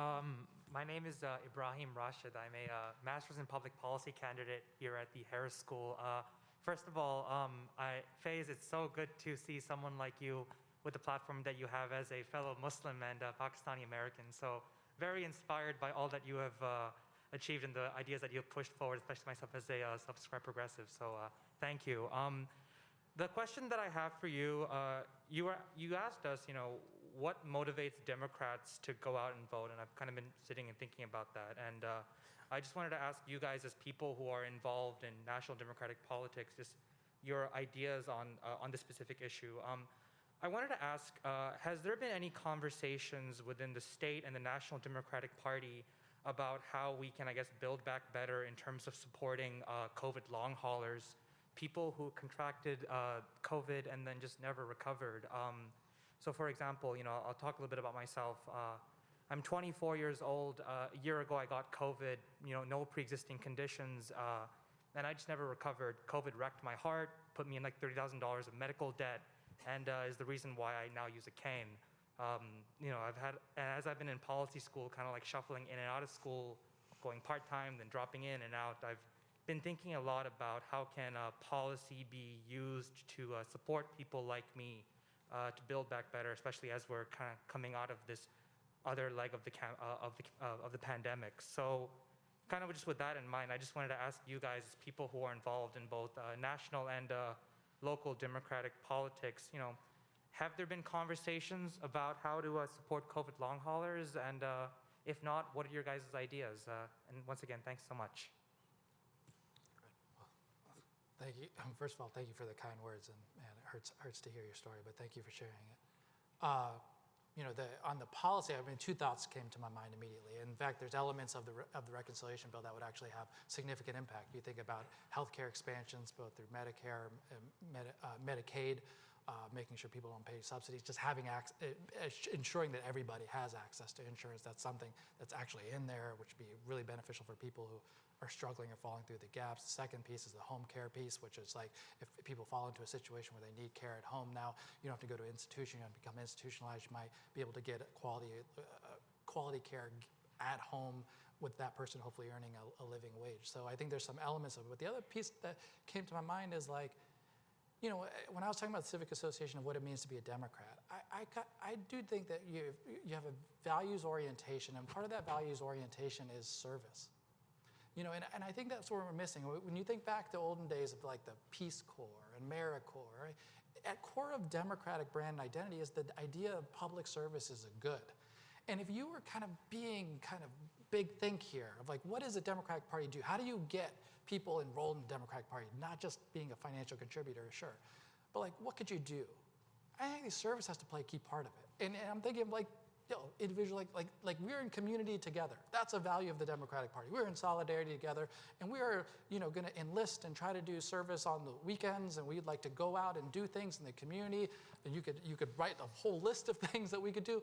my name is Ibrahim Rashid. I'm a Master's in Public Policy candidate here at the Harris School. First of all, Faiz, it's so good to see someone like you with the platform that you have as a fellow Muslim and Pakistani American. So very inspired by all that you have achieved and the ideas that you have pushed forward, especially myself as a self-described progressive. So thank you. The question that I have for you, you asked us, what motivates Democrats to go out and vote? And I've kind of been sitting and thinking about that. And I just wanted to ask you guys, as people who are involved in national Democratic politics, just your ideas on this specific issue. I wanted to ask, has there been any conversations within the state and the National Democratic Party about how we can, I guess, build back better in terms of supporting COVID long haulers, people who contracted COVID and then just never recovered? So for example, I'll talk a little bit about myself. I'm 24 years old. A year ago, I got COVID, no pre-existing conditions, and I just never recovered. COVID wrecked my heart, put me in like $30,000 of medical debt, and is the reason why I now use a cane. As I've been in policy school, kind of like shuffling in and out of school, going part-time, then dropping in and out, I've been thinking a lot about how can policy be used to support people like me to build back better, especially as we're kind of coming out of this other leg of the pandemic. So kind of just with that in mind, I just wanted to ask you guys, as people who are involved in both national and local Democratic politics, have there been conversations about how to support COVID long haulers? And if not, what are your guys' ideas? And once again, thanks so much. Thank you. First of all, thank you for the kind words, and man, it hurts to hear your story, but thank you for sharing it. On the policy, two thoughts came to my mind immediately. In fact, there's elements of the reconciliation bill that would actually have significant impact. You think about healthcare expansions, both through Medicare, Medicaid, making sure people don't pay subsidies, just having ensuring that everybody has access to insurance. That's something that's actually in there, which would be really beneficial for people who are struggling or falling through the gaps. The second piece is the home care piece, which is like if people fall into a situation where they need care at home now, you don't have to go to an institution, you don't become institutionalized, you might be able to get quality care at home with that person hopefully earning a living wage. So I think there's some elements of it. But the other piece that came to my mind is like, when I was talking about the civic association of what it means to be a Democrat, I do think that you have a values orientation, and part of that values orientation is service. And I think that's what we're missing. When you think back to olden days of like the Peace Corps and AmeriCorps, right? At core of Democratic brand identity is the idea of public service is a good. And if you were kind of being kind of big think here of like, what does the Democratic Party do? How do you get people enrolled in the Democratic Party? Not just being a financial contributor, sure. But like, what could you do? I think the service has to play a key part of it. And I'm thinking of like, individual, like we're in community together. That's a value of the Democratic Party. We're in solidarity together, and we are, going to enlist and try to do service on the weekends, and we'd like to go out and do things in the community. And you could write a whole list of things that we could do.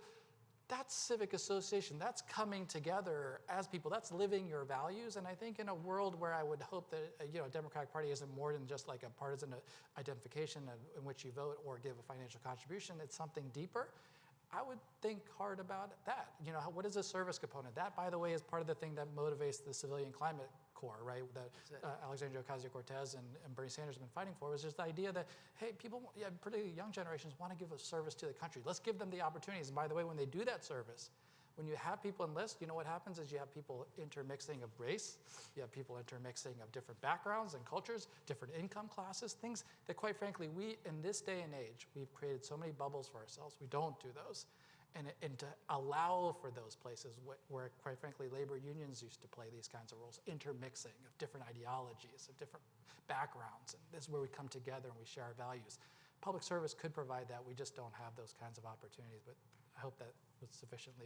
That's civic association. That's coming together as people. That's living your values. And I think in a world where I would hope that a Democratic Party isn't more than just like a partisan identification in which you vote or give a financial contribution, it's something deeper. I would think hard about that. What is a service component? That, by the way, is part of the thing that motivates the Civilian Climate Corps, right? That Alexandria Ocasio-Cortez and Bernie Sanders have been fighting for, is just the idea that, hey, people, pretty young generations want to give a service to the country. Let's give them the opportunities. And by the way, when they do that service, When you have people enlist, you know what happens is you have people intermixing of race, you have people intermixing of different backgrounds and cultures, different income classes, things that quite frankly, we, in this day and age, we've created so many bubbles for ourselves. We don't do those. And to allow for those places where, quite frankly, labor unions used to play these kinds of roles, intermixing of different ideologies, of different backgrounds, and this is where we come together and we share our values. Public service could provide that. We just don't have those kinds of opportunities, but I hope that was sufficiently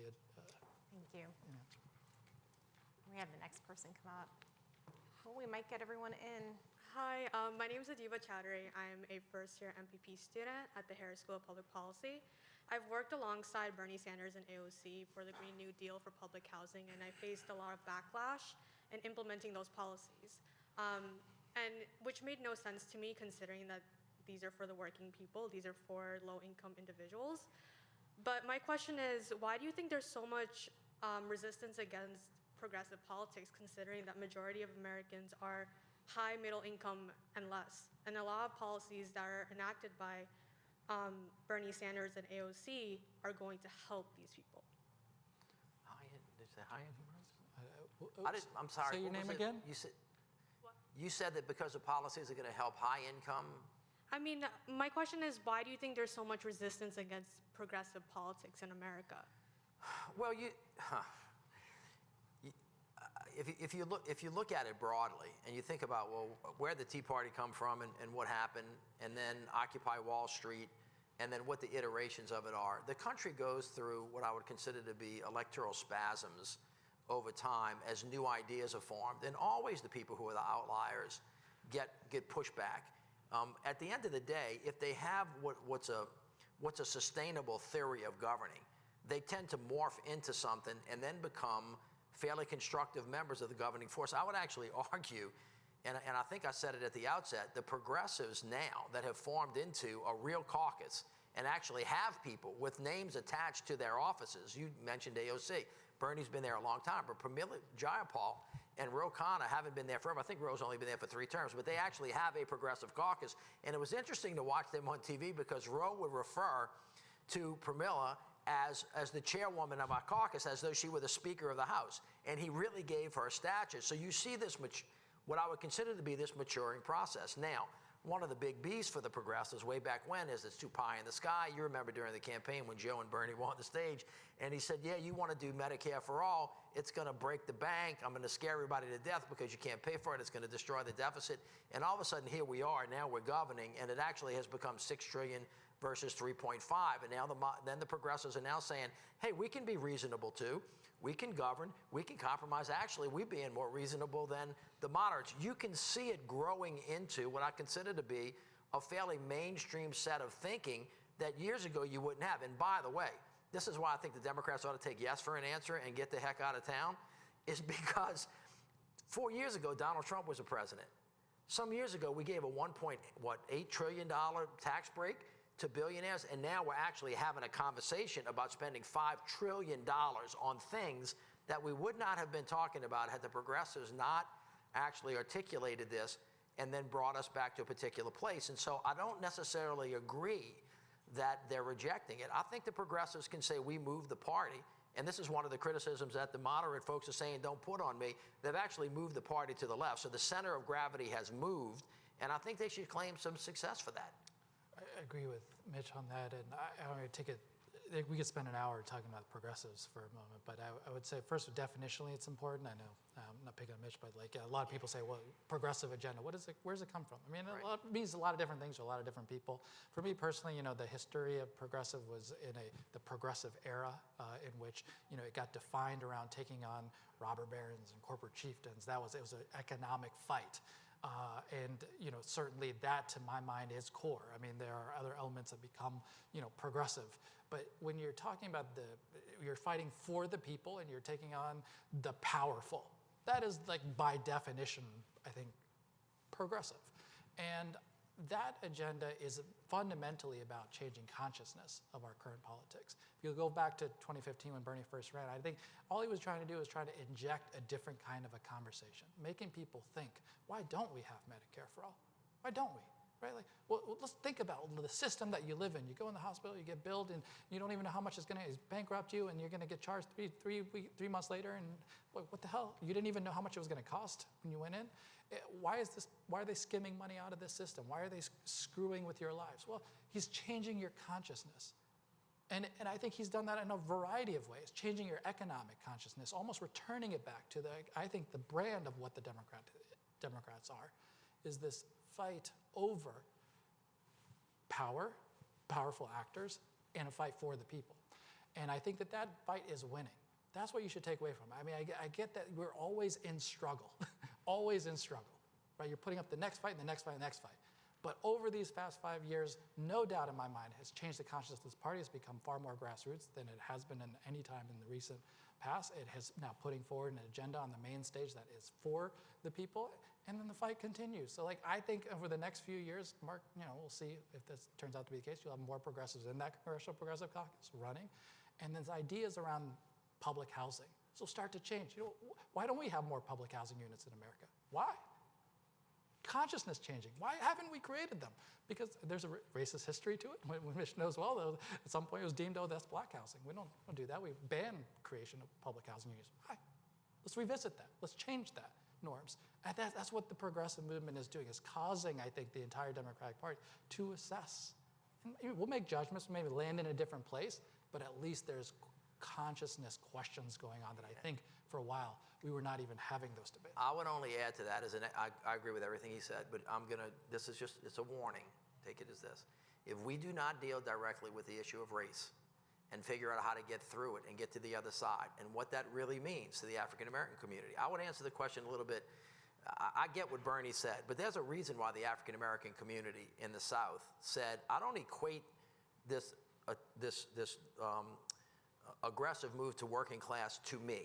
Thank you. We have the next person come up. Well, we might get everyone in. Hi, my name is Adiba Chowdhury. I'm a first-year MPP student at the Harris School of Public Policy. I've worked alongside Bernie Sanders and AOC for the Green New Deal for public housing, and I faced a lot of backlash in implementing those policies, and which made no sense to me considering that these are for the working people, these are for low-income individuals. But my question is, why do you think there's so much resistance against progressive politics considering that majority of Americans are high, middle income, and less? And a lot of policies that are enacted by Bernie Sanders and AOC are going to help these people. Did you say high-income? I'm Say sorry. your what was name it? again? You said that because the policies are going to help high income. I mean, my question is, why do you think there's so much resistance against progressive politics in America? Well, if you look at it broadly and you think about, well, where did the Tea Party come from and what happened, and then Occupy Wall Street, and then what the iterations of it are, the country goes through what I would consider to be electoral spasms over time as new ideas are formed, and always the people who are the outliers get pushback. At the end of the day, if they have what's a sustainable theory of governing, they tend to morph into something and then become fairly constructive members of the governing force. I would actually argue, and I think I said it at the outset, the progressives now that have formed into a real caucus and actually have people with names attached to their offices. You mentioned AOC. Bernie's been there a long time, but Pramila Jayapal and Ro Khanna haven't been there forever. I think Ro's only been there for 3 terms, but they actually have a progressive caucus. And it was interesting to watch them on TV because Ro would refer to Pramila as the chairwoman of our caucus, as though she were the Speaker of the House. And he really gave her stature. So you see this, what I would consider to be this maturing process. Now, one of the big B's for the progressives way back when is it's too pie in the sky. You remember during the campaign when Joe and Bernie were on the stage, and he said, yeah, you want to do Medicare for all, it's going to break the bank. I'm going to scare everybody to death because you can't pay for it. It's going to destroy the deficit. And all of a sudden, here we are. Now we're governing, and it actually has become $6 trillion versus 3.5. And now then the progressives are now saying, hey, we can be reasonable too. We can govern. We can compromise. Actually, we're being more reasonable than the moderates. You can see it growing into what I consider to be a fairly mainstream set of thinking that years ago you wouldn't have. And by the way, this is why I think the Democrats ought to take yes for an answer and get the heck out of town, is because 4 years ago, Donald Trump was a president. Some years ago, we gave a $1.8 trillion tax break to billionaires, and now we're actually having a conversation about spending $5 trillion on things that we would not have been talking about had the progressives not actually articulated this and then brought us back to a particular place. And so I don't necessarily agree that they're rejecting it. I think the progressives can say we moved the party, and this is one of the criticisms that the moderate folks are saying don't put on me. They've actually moved the party to the left. So the center of gravity has moved, and I think they should claim some success for that. I agree with Mitch on that, and I take it, we could spend an hour talking about progressives for a moment, but I would say first, definitionally, it's important. I know I'm not picking on Mitch, but like a lot of people say, well, progressive agenda, where does it come from? I mean, it means a lot of different things to a lot of different people. For me personally, the history of progressive was in the progressive era in which, it got defined around taking on robber barons and corporate chieftains. It was an economic fight. And certainly that, to my mind, is core. I mean, there are other elements that become, progressive. But when you're talking about you're fighting for the people and you're taking on the powerful, that is, like, by definition, I think, progressive. And that agenda is fundamentally about changing consciousness of our current politics. If you go back to 2015 when Bernie first ran, I think all he was trying to do was try to inject a different kind of a conversation, making people think, why don't we have Medicare for all? Why don't we? right? Like, well, let's think about the system that you live in. You go in the hospital, you get billed, and you don't even know how much it's going to bankrupt you, and you're going to get charged 3 months later, and what the hell? You didn't even know how much it was going to cost when you went in. Why are they skimming money out of this system? Why are they screwing with your lives? Well, he's changing your consciousness. And I think he's done that in a variety of ways, changing your economic consciousness, almost returning it back to I think the brand of what the Democrats are, is this fight over power, powerful actors, and a fight for the people. And I think that fight is winning. That's what you should take away from it. I mean, I get that we're always in struggle, always in struggle, right? You're putting up the next fight and the next fight and the next fight. But over these past 5 years, no doubt in my mind, has changed the consciousness of this party. It's become far more grassroots than it has been in any time in the recent past. It has now putting forward an agenda on the main stage that is for the people, and then the fight continues. So, I think over the next few years, Mark, we'll see if this turns out to be the case. You'll have more progressives in that Congressional Progressive Caucus running, and then ideas around public housing. So start to change. Why don't we have more public housing units in America? Why? Consciousness changing. Why haven't we created them? Because there's a racist history to it. Mitch knows well, though, at some point it was deemed, that's black housing. We don't do that. We ban creation of public housing units. Why? Let's revisit that. Let's change that norms. And that's what the progressive movement is doing, is causing, I think, the entire Democratic Party to assess. And we'll make judgments, maybe land in a different place, but at least there's consciousness questions going on that I think for a while we were not even having those debates. I would only add to that, I agree with everything he said, but it's a warning. Take it as this. If we do not deal directly with the issue of race and figure out how to get through it and get to the other side and what that really means to the African American community, I would answer the question a little bit. I get what Bernie said, but there's a reason why the African American community in the South said, I don't equate this aggressive move to working class to me.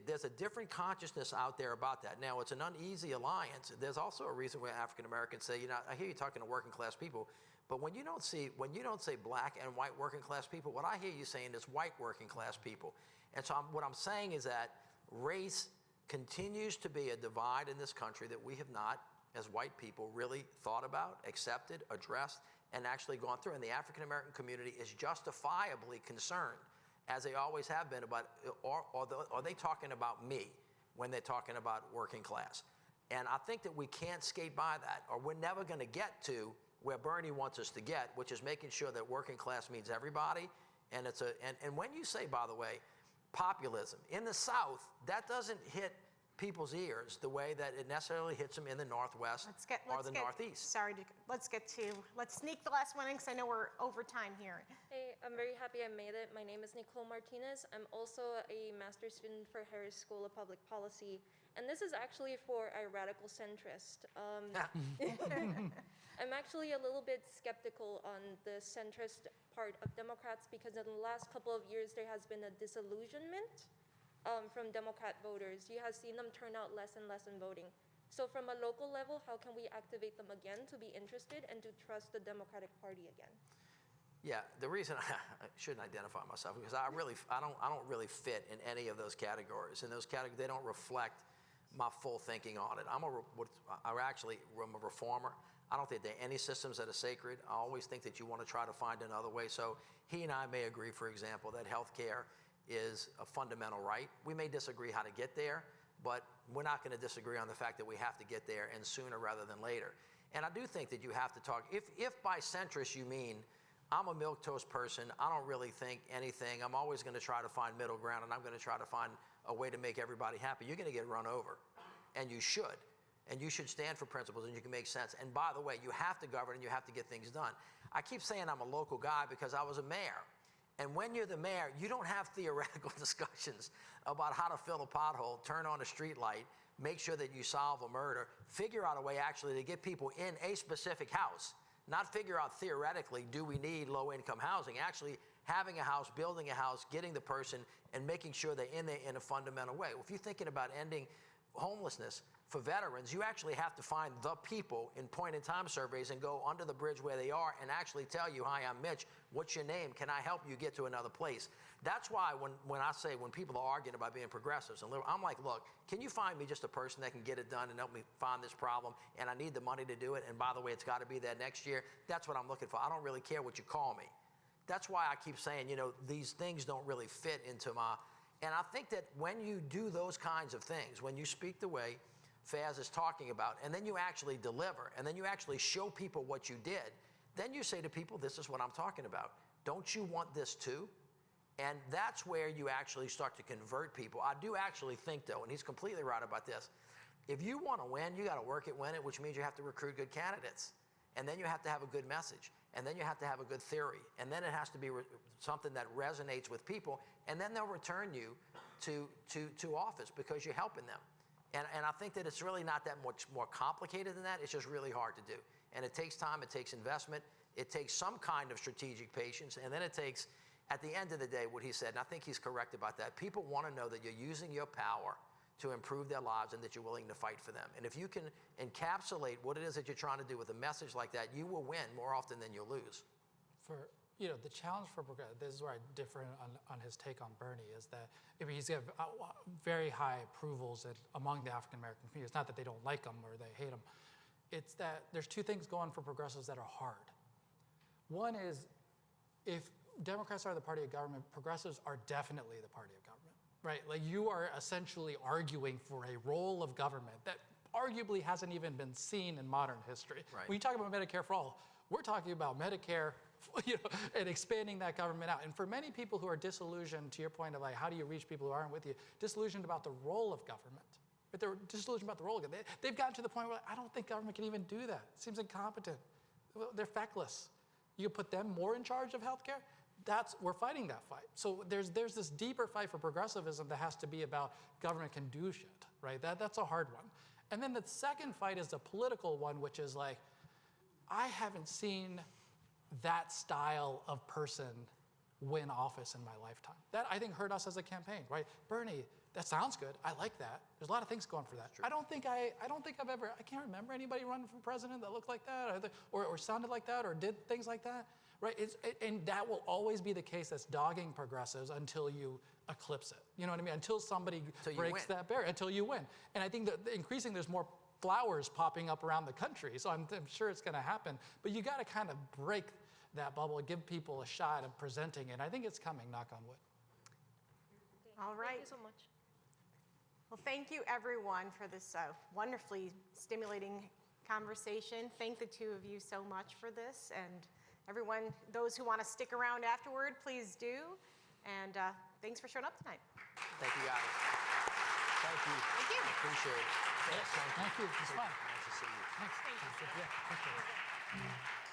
There's a different consciousness out there about that. Now, it's an uneasy alliance. There's also a reason why African Americans say, I hear you talking to working class people, but when you don't say black and white working class people, what I hear you saying is white working class people. And so what I'm saying is that race continues to be a divide in this country that we have not, as white people, really thought about, accepted, addressed, and actually gone through. And the African American community is justifiably concerned, as they always have been, about, are they talking about me when they're talking about working class? And I think that we can't skate by that, or we're never going to get to where Bernie wants us to get, which is making sure that working class means everybody. And and when you say, by the way, populism, in the South, that doesn't hit people's ears the way that it necessarily hits them in the Northwest or the Northeast. Let's sneak the last one in because I know we're over time here. Hey, I'm very happy I made it. My name is Nicole Martinez. I'm also a master's student for Harris School of Public Policy, and this is actually for a radical centrist. I'm actually a little bit skeptical on the centrist part of Democrats because in the last couple of years there has been a disillusionment from Democrat voters. You have seen them turn out less and less in voting. So from a local level, how can we activate them again to be interested and to trust the Democratic Party again? Yeah, the reason I shouldn't identify myself because I don't really fit in any of those categories. And those categories, they don't reflect my full thinking on it. I'm a reformer. I don't think there are any systems that are sacred. I always think that you want to try to find another way. So he and I may agree, for example, that health care is a fundamental right. We may disagree how to get there, but we're not going to disagree on the fact that we have to get there, and sooner rather than later. And I do think that you have to talk, if by centrist you mean I'm a milquetoast person, I don't really think anything, I'm always going to try to find middle ground, and I'm going to try to find a way to make everybody happy, you're going to get run over. And you should. And you should stand for principles, and you can make sense. And by the way, you have to govern and you have to get things done. I keep saying I'm a local guy because I was a mayor. And when you're the mayor, you don't have theoretical discussions about how to fill a pothole, turn on a street light, make sure that you solve a murder, figure out a way actually to get people in a specific house. Not figure out theoretically, do we need low-income housing? Actually having a house, building a house, getting the person, and making sure they're in there in a fundamental way. If you're thinking about ending homelessness for veterans, you actually have to find the people in point-in-time surveys and go under the bridge where they are and actually tell you, hi, I'm Mitch, what's your name? Can I help you get to another place? That's why when people are arguing about being progressives and liberal, I'm like, look, can you find me just a person that can get it done and help me find this problem, and I need the money to do it, and by the way, it's got to be there next year? That's what I'm looking for. I don't really care what you call me. That's why I keep saying, these things don't really fit into my... And I think that when you do those kinds of things, when you speak the way Faz is talking about, and then you actually deliver, and then you actually show people what you did, then you say to people, this is what I'm talking about. Don't you want this too? And that's where you actually start to convert people. I do actually think, though, and he's completely right about this, if you want to win, you got to work at win it, which means you have to recruit good candidates. And then you have to have a good message. And then you have to have a good theory. And then it has to be something that resonates with people. And then they'll return you to office because you're helping them. And I think that it's really not that much more complicated than that. It's just really hard to do. And it takes time, it takes investment, it takes some kind of strategic patience, and then it takes, at the end of the day, what he said, and I think he's correct about that, people want to know that you're using your power to improve their lives and that you're willing to fight for them. And if you can encapsulate what it is that you're trying to do with a message like that, you will win more often than you'll lose. The challenge for progressive, this is where I differ on his take on Bernie, is that he's got very high approvals among the African American community. It's not that they don't like him or they hate him. It's that there's two things going for progressives that are hard. One is, if Democrats are the party of government, progressives are definitely the party of government, right? Like, you are essentially arguing for a role of government that arguably hasn't even been seen in modern history. Right. When you talk about Medicare for all, we're talking about Medicare, and expanding that government out. And for many people who are disillusioned, to your point of like, how do you reach people who aren't with you, disillusioned about the role of government. But they're disillusioned about the role of government. They've gotten to the point where I don't think government can even do that. It seems incompetent. They're feckless. You put them more in charge of healthcare? We're fighting that fight. So there's this deeper fight for progressivism that has to be about government can do shit, right? That's a hard one. And then the second fight is a political one, which is like, I haven't seen that style of person win office in my lifetime. That, I think, hurt us as a campaign, right? Bernie, that sounds good. I like that. There's a lot of things going for that. I can't remember anybody running for president that looked like that or sounded like that or did things like that, right? And that will always be the case that's dogging progressives until you eclipse it. You know what I mean? Until somebody breaks that barrier, until you win. And I think that increasingly there's more flowers popping up around the country, so I'm sure it's going to happen. But you got to kind of break that bubble and give people a shot of presenting it. I think it's coming, knock on wood. All right. Thank you so much. Well, thank you, everyone, for this wonderfully stimulating conversation. Thank the two of you so much for this. And everyone, those who want to stick around afterward, please do. And thanks for showing up tonight. Thank you, guys. Thank you. Thank you. I appreciate it. Thank you. It's fun. Nice to see you. Thanks. Thank you. Yeah, appreciate it.